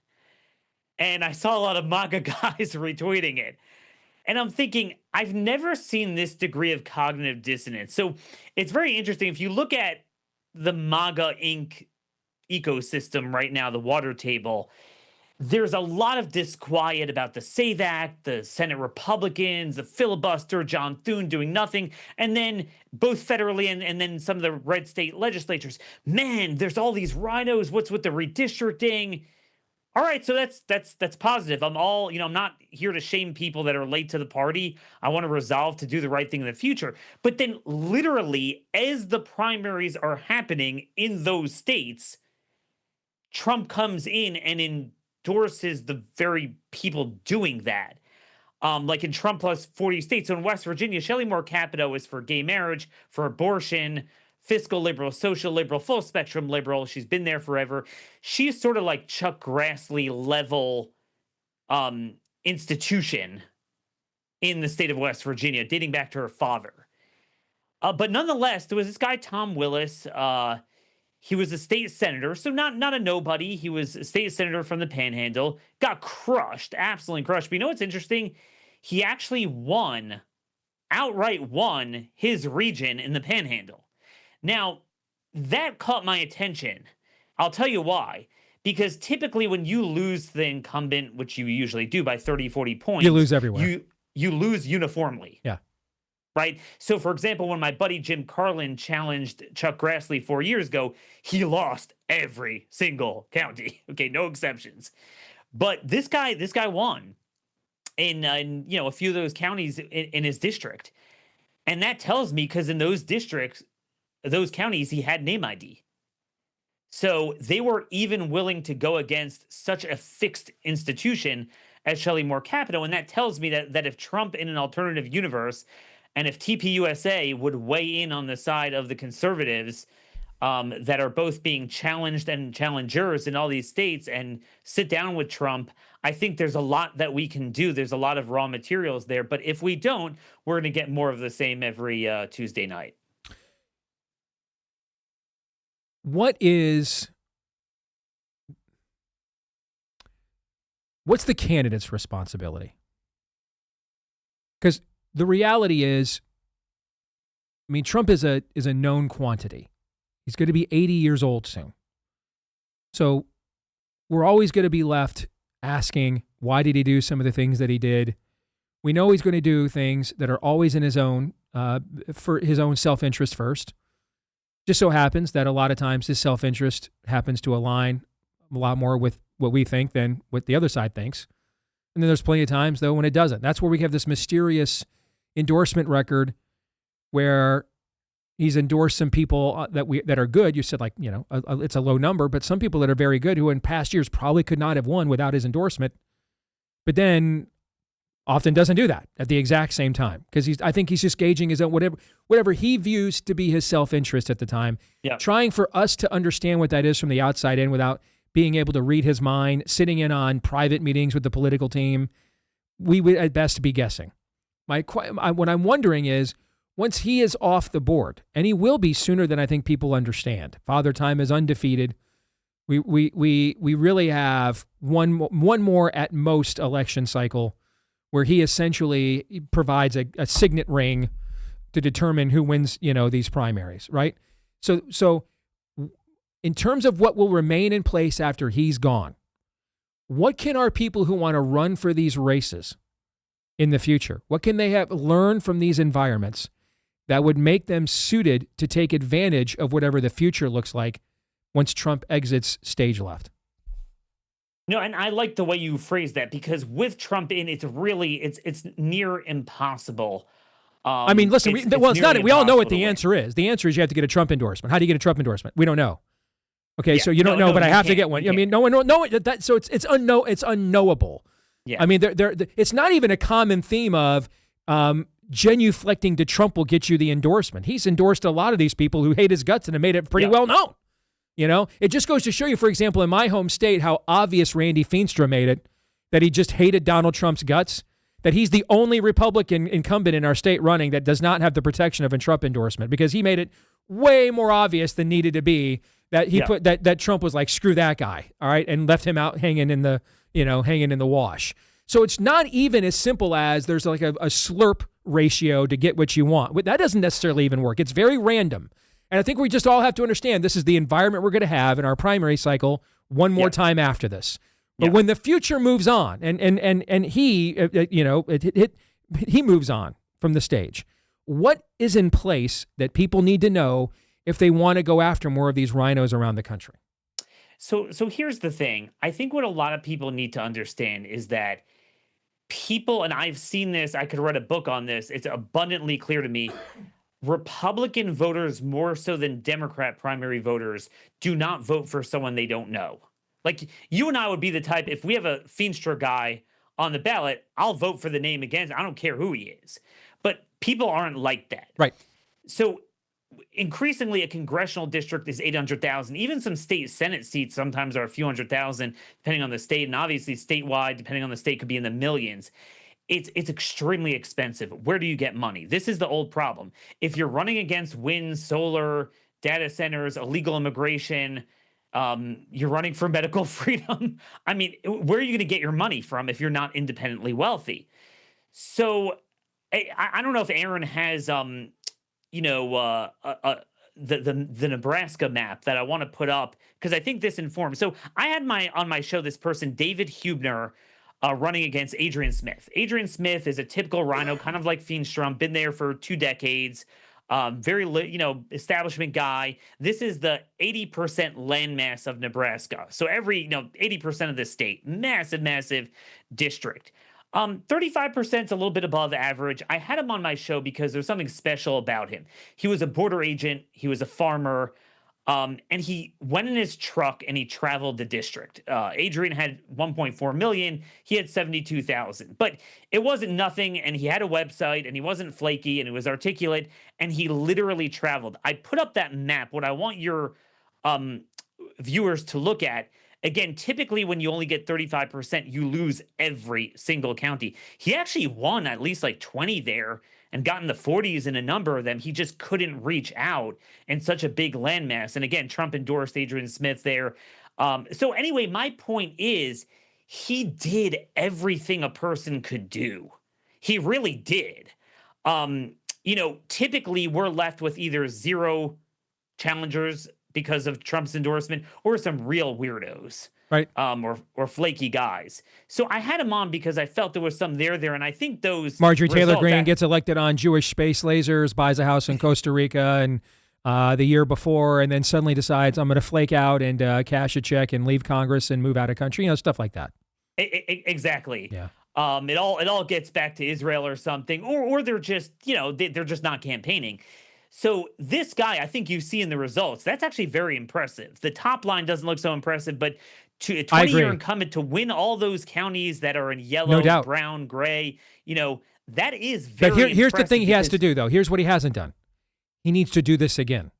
And I saw a lot of MAGA guys retweeting it. And I'm thinking, I've never seen this degree of cognitive dissonance. So it's very interesting. If you look at the MAGA Inc. ecosystem right now, the water table, there's a lot of disquiet about the SAVE Act, the Senate Republicans, the filibuster, John Thune doing nothing, and then both federally and then some of the red state legislatures. Man, there's all these rhinos. What's with the redistricting? All right, so that's positive. I'm not here to shame people that are late to the party. I want to resolve to do the right thing in the future. But then literally, as the primaries are happening in those states, Trump comes in and endorses the very people doing that. Like in Trump plus 40 states. So in West Virginia, Shelley Moore Capito is for gay marriage, for abortion, fiscal liberal, social liberal, full spectrum liberal. She's been there forever. She's sort of like Chuck Grassley level institution in the state of West Virginia, dating back to her father. But nonetheless, there was this guy, Tom Willis. He was a state senator, so not a nobody. He was a state senator from the Panhandle. Got crushed, absolutely crushed. But you know what's interesting? He actually outright won his region in the Panhandle. Now, that caught my attention. I'll tell you why. Because typically when you lose the incumbent, which you usually do by 30, 40 points. You lose everywhere. You lose uniformly. Yeah. Right? So, for example, when my buddy Jim Carlin challenged Chuck Grassley 4 years ago, he lost every single county. Okay, no exceptions. But this guy won in a few of those counties in his district. And that tells me because in those districts, those counties, he had name ID. So they were even willing to go against such a fixed institution as Shelley Moore Capito. And that tells me that if Trump in an alternative universe and if TPUSA would weigh in on the side of the conservatives that are both being challenged and challengers in all these states and sit down with Trump, I think there's a lot that we can do. There's a lot of raw materials there. But if we don't, we're going to get more of the same every Tuesday night. What is what's the candidate's responsibility? Because the reality is, I mean, Trump is a known quantity. He's going to be 80 years old soon. So we're always going to be left asking, why did he do some of the things that he did? We know he's going to do things that are always in his own, for his own self-interest first. Just so happens that a lot of times his self-interest happens to align a lot more with what we think than what the other side thinks. And then there's plenty of times, though, when it doesn't. That's where we have this mysterious endorsement record where he's endorsed some people that are good. You said, like, you know, it's a low number, but some people that are very good who in past years probably could not have won without his endorsement, but then often doesn't do that at the exact same time because I think he's just gauging his own whatever he views to be his self-interest at the time, trying for us to understand what that is from the outside in without being able to read his mind, sitting in on private meetings with the political team. We would at best be guessing. What I'm wondering is, once he is off the board, and he will be sooner than I think people understand, Father Time is undefeated. We really have one more at most election cycle where he essentially provides a signet ring to determine who wins, you know, these primaries, right? So in terms of what will remain in place after he's gone, what can our people who want to run for these races in the future, what can they have learned from these environments that would make them suited to take advantage of whatever the future looks like once Trump exits stage left? No, and I like the way you phrase that, because with Trump in, it's near impossible. I mean, listen, it's not. We all know what the answer is. The answer is you have to get a Trump endorsement. How do you get a Trump endorsement? We don't know. Okay, so you don't know, but I have to get one. I mean, no one know that. So it's unknowable. Yeah. I mean, it's not even a common theme of genuflecting to Trump will get you the endorsement. He's endorsed a lot of these people who hate his guts and have made it pretty well known. You know, it just goes to show you, for example, in my home state, how obvious Randy Feenstra made it that he just hated Donald Trump's guts, that he's the only Republican incumbent in our state running that does not have the protection of a Trump endorsement, because he made it way more obvious than needed to be that he put that Trump was like, screw that guy. All right. And left him out hanging in the wash. So it's not even as simple as there's like a slurp ratio to get what you want. That doesn't necessarily even work. It's very random. And I think we just all have to understand this is the environment we're going to have in our primary cycle one more time after this. But when the future moves on and he, he moves on from the stage, what is in place that people need to know if they want to go after more of these rhinos around the country? So here's the thing. I think what a lot of people need to understand is that people, and I've seen this, I could write a book on this, it's abundantly clear to me, Republican voters, more so than Democrat primary voters, do not vote for someone they don't know. Like, you and I would be the type, if we have a Feenstra guy on the ballot, I'll vote for the name against. I don't care who he is. But people aren't like that. Right. So increasingly, a congressional district is 800,000. Even some state Senate seats sometimes are a few 100,000, depending on the state. And obviously, statewide, depending on the state, could be in the millions. It's extremely expensive. Where do you get money? This is the old problem. If you're running against wind, solar, data centers, illegal immigration, you're running for medical freedom. I mean, where are you going to get your money from if you're not independently wealthy? So I don't know if Aaron has, the Nebraska map that I want to put up, because I think this informs. So I had on my show this person, David Huebner, running against Adrian Smith. Adrian Smith is a typical rhino, kind of like Feenstra, been there for 2 decades. Very, establishment guy. This is the 80% landmass of Nebraska. So 80% of the state, massive district. 35% is a little bit above average. I had him on my show because there's something special about him. He was a border agent. He was a farmer. And he went in his truck and he traveled the district. Adrian had 1.4 million. He had 72,000. But it wasn't nothing. And he had a website and he wasn't flaky and he was articulate. And he literally traveled. I put up that map. What I want your viewers to look at, again, typically when you only get 35%, you lose every single county. He actually won at least like 20 there and got in the 40s in a number of them. He just couldn't reach out in such a big landmass. And again, Trump endorsed Adrian Smith there. So anyway, my point is, he did everything a person could do. He really did. Typically we're left with either zero challengers because of Trump's endorsement or some real weirdos. Right. Or flaky guys. So I had him on because I felt there was some there, and I think those Marjorie Taylor Greene that, gets elected on Jewish space lasers, buys a house in Costa Rica and the year before, and then suddenly decides I'm going to flake out and cash a check and leave Congress and move out of country. Stuff like that. Exactly. Yeah. It all gets back to Israel or something, or they're just they're just not campaigning. So this guy, I think you see in the results, that's actually very impressive. The top line doesn't look so impressive, but to a 20-year incumbent to win all those counties that are in yellow, brown, gray, that is very impressive. But here's the thing he has to do, though. Here's what he hasn't done. He needs to do this again.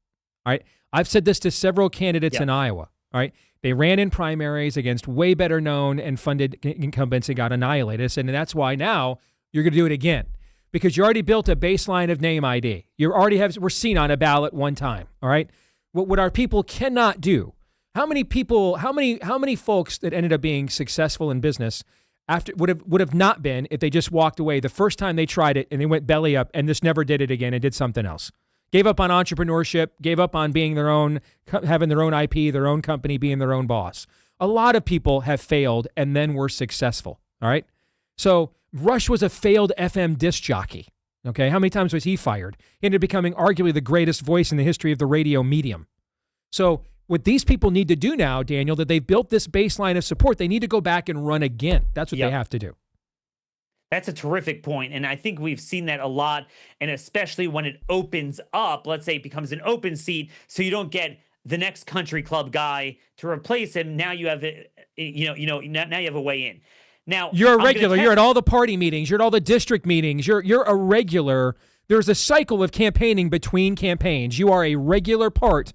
All right. I've said this to several candidates in Iowa. All right. They ran in primaries against way better known and funded incumbents and got annihilated. And that's why now you're going to do it again. Because you already built a baseline of name ID. We're seen on a ballot one time. All right. What our people cannot do. How many folks that ended up being successful in business after would have not been if they just walked away the first time they tried it and they went belly up and just never did it again and did something else. Gave up on entrepreneurship, gave up on being having their own IP, their own company, being their own boss. A lot of people have failed and then were successful. All right. So Rush was a failed FM disc jockey. Okay. How many times was he fired? He ended up becoming arguably the greatest voice in the history of the radio medium. So what these people need to do now, Daniel, that they've built this baseline of support, they need to go back and run again. That's what they have to do. That's a terrific point. And I think we've seen that a lot. And especially when it opens up, let's say it becomes an open seat, so you don't get the next country club guy to replace him. Now you have now you have a way in. Now you're a regular. You're at all the party meetings. You're at all the district meetings. You're a regular. There's a cycle of campaigning between campaigns. You are a regular part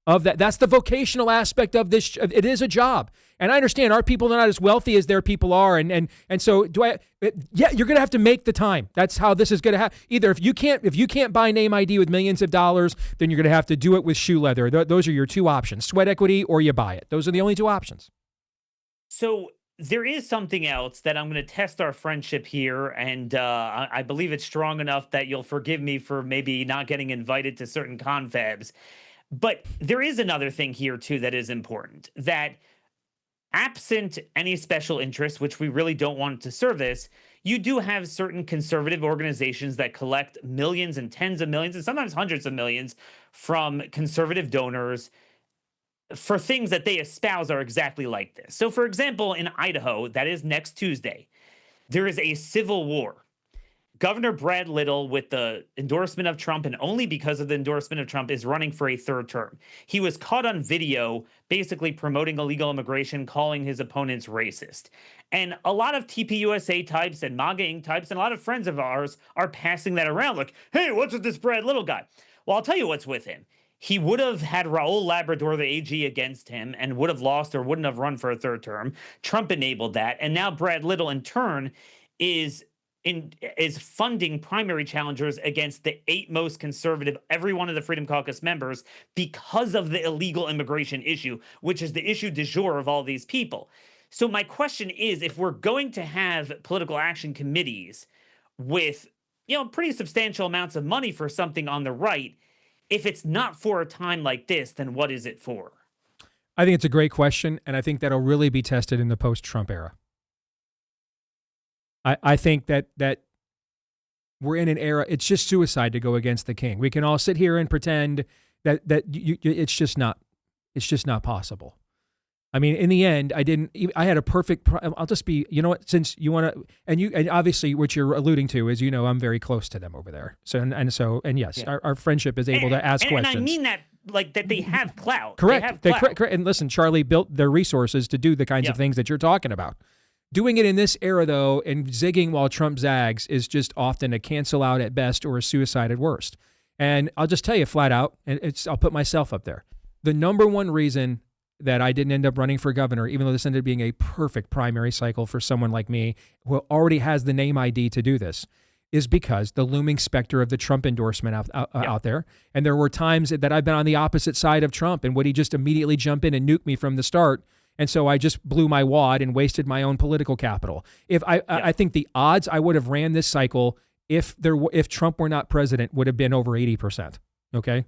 of that. That's the vocational aspect of this. It is a job. And I understand our people are not as wealthy as their people are. And so you're going to have to make the time. That's how this is going to happen. Either if you can't buy name ID with millions of dollars, then you're going to have to do it with shoe leather. Those are your two options, sweat equity or you buy it. Those are the only two options. So there is something else that I'm going to test our friendship here. And I believe it's strong enough that you'll forgive me for maybe not getting invited to certain confabs. But there is another thing here, too, that is important, that absent any special interest, which we really don't want to serve this, you do have certain conservative organizations that collect millions and tens of millions and sometimes hundreds of millions from conservative donors for things that they espouse are exactly like this. So, for example, in Idaho, that is next Tuesday, there is a civil war. Governor Brad Little, with the endorsement of Trump, and only because of the endorsement of Trump, is running for a third term. He was caught on video basically promoting illegal immigration, calling his opponents racist. And a lot of TPUSA types and MAGA Inc. types and a lot of friends of ours are passing that around like, hey, what's with this Brad Little guy? Well, I'll tell you what's with him. He would have had Raul Labrador, the AG, against him and would have lost or wouldn't have run for a third term. Trump enabled that. And now Brad Little, in turn, is funding primary challengers against the 8 most conservative, every one of the Freedom Caucus members, because of the illegal immigration issue, which is the issue du jour of all these people. So my question is, if we're going to have political action committees with, pretty substantial amounts of money for something on the right, if it's not for a time like this, then what is it for? I think it's a great question, and I think that'll really be tested in the post-Trump era. I think that we're in an era, it's just suicide to go against the king. We can all sit here and pretend that it's just not possible. I mean, in the end, I had a perfect, I'll just be, since you want to, and obviously what you're alluding to is, I'm very close to them over there. So, and yes, yeah. our friendship is able to ask questions. And I mean that, that they have clout. Correct. They have clout. Correct. And listen, Charlie built their resources to do the kinds of things that you're talking about. Doing it in this era, though, and zigging while Trump zags is just often a cancel out at best or a suicide at worst. And I'll just tell you flat out, and I'll put myself up there. The number one reason that I didn't end up running for governor, even though this ended up being a perfect primary cycle for someone like me who already has the name ID to do this, is because the looming specter of the Trump endorsement out there. And there were times that I've been on the opposite side of Trump, and would he just immediately jump in and nuke me from the start? And so I just blew my wad and wasted my own political capital. I think the odds I would have ran this cycle if Trump were not president would have been over 80%. Okay.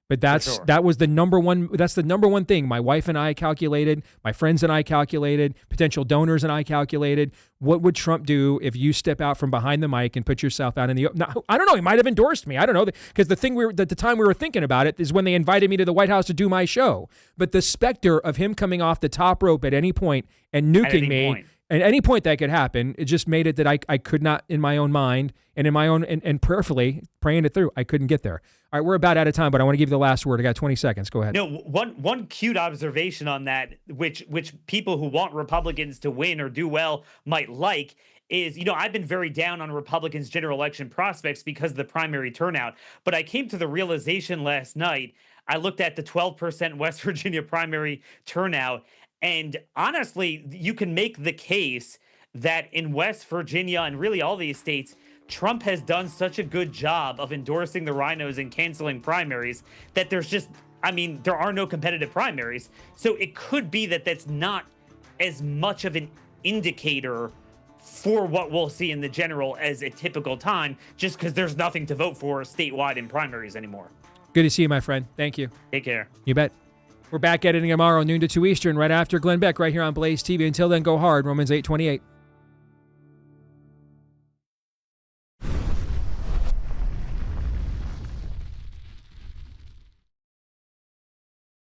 But that was the number one. That's the number one thing my wife and I calculated, my friends and I calculated, potential donors and I calculated. What would Trump do if you step out from behind the mic and put yourself out in the open? Now, I don't know. He might have endorsed me. I don't know, because the time we were thinking about it is when they invited me to the White House to do my show. But the specter of him coming off the top rope at any point and nuking me. At any point that could happen, it just made it that I could not, in my own mind and in my own and prayerfully praying it through, I couldn't get there. All right, we're about out of time, but I want to give you the last word. I got 20 seconds. Go ahead. No, one cute observation on that, which people who want Republicans to win or do well might like, is, I've been very down on Republicans' general election prospects because of the primary turnout. But I came to the realization last night, I looked at the 12% West Virginia primary turnout, and honestly, you can make the case that in West Virginia and really all these states, Trump has done such a good job of endorsing the rhinos and canceling primaries that there are no competitive primaries. So it could be that that's not as much of an indicator for what we'll see in the general as a typical time, just because there's nothing to vote for statewide in primaries anymore. Good to see you, my friend. Thank you. Take care. You bet. We're back editing tomorrow, noon to 2 Eastern, right after Glenn Beck, right here on Blaze TV. Until then, go hard. Romans 8:28.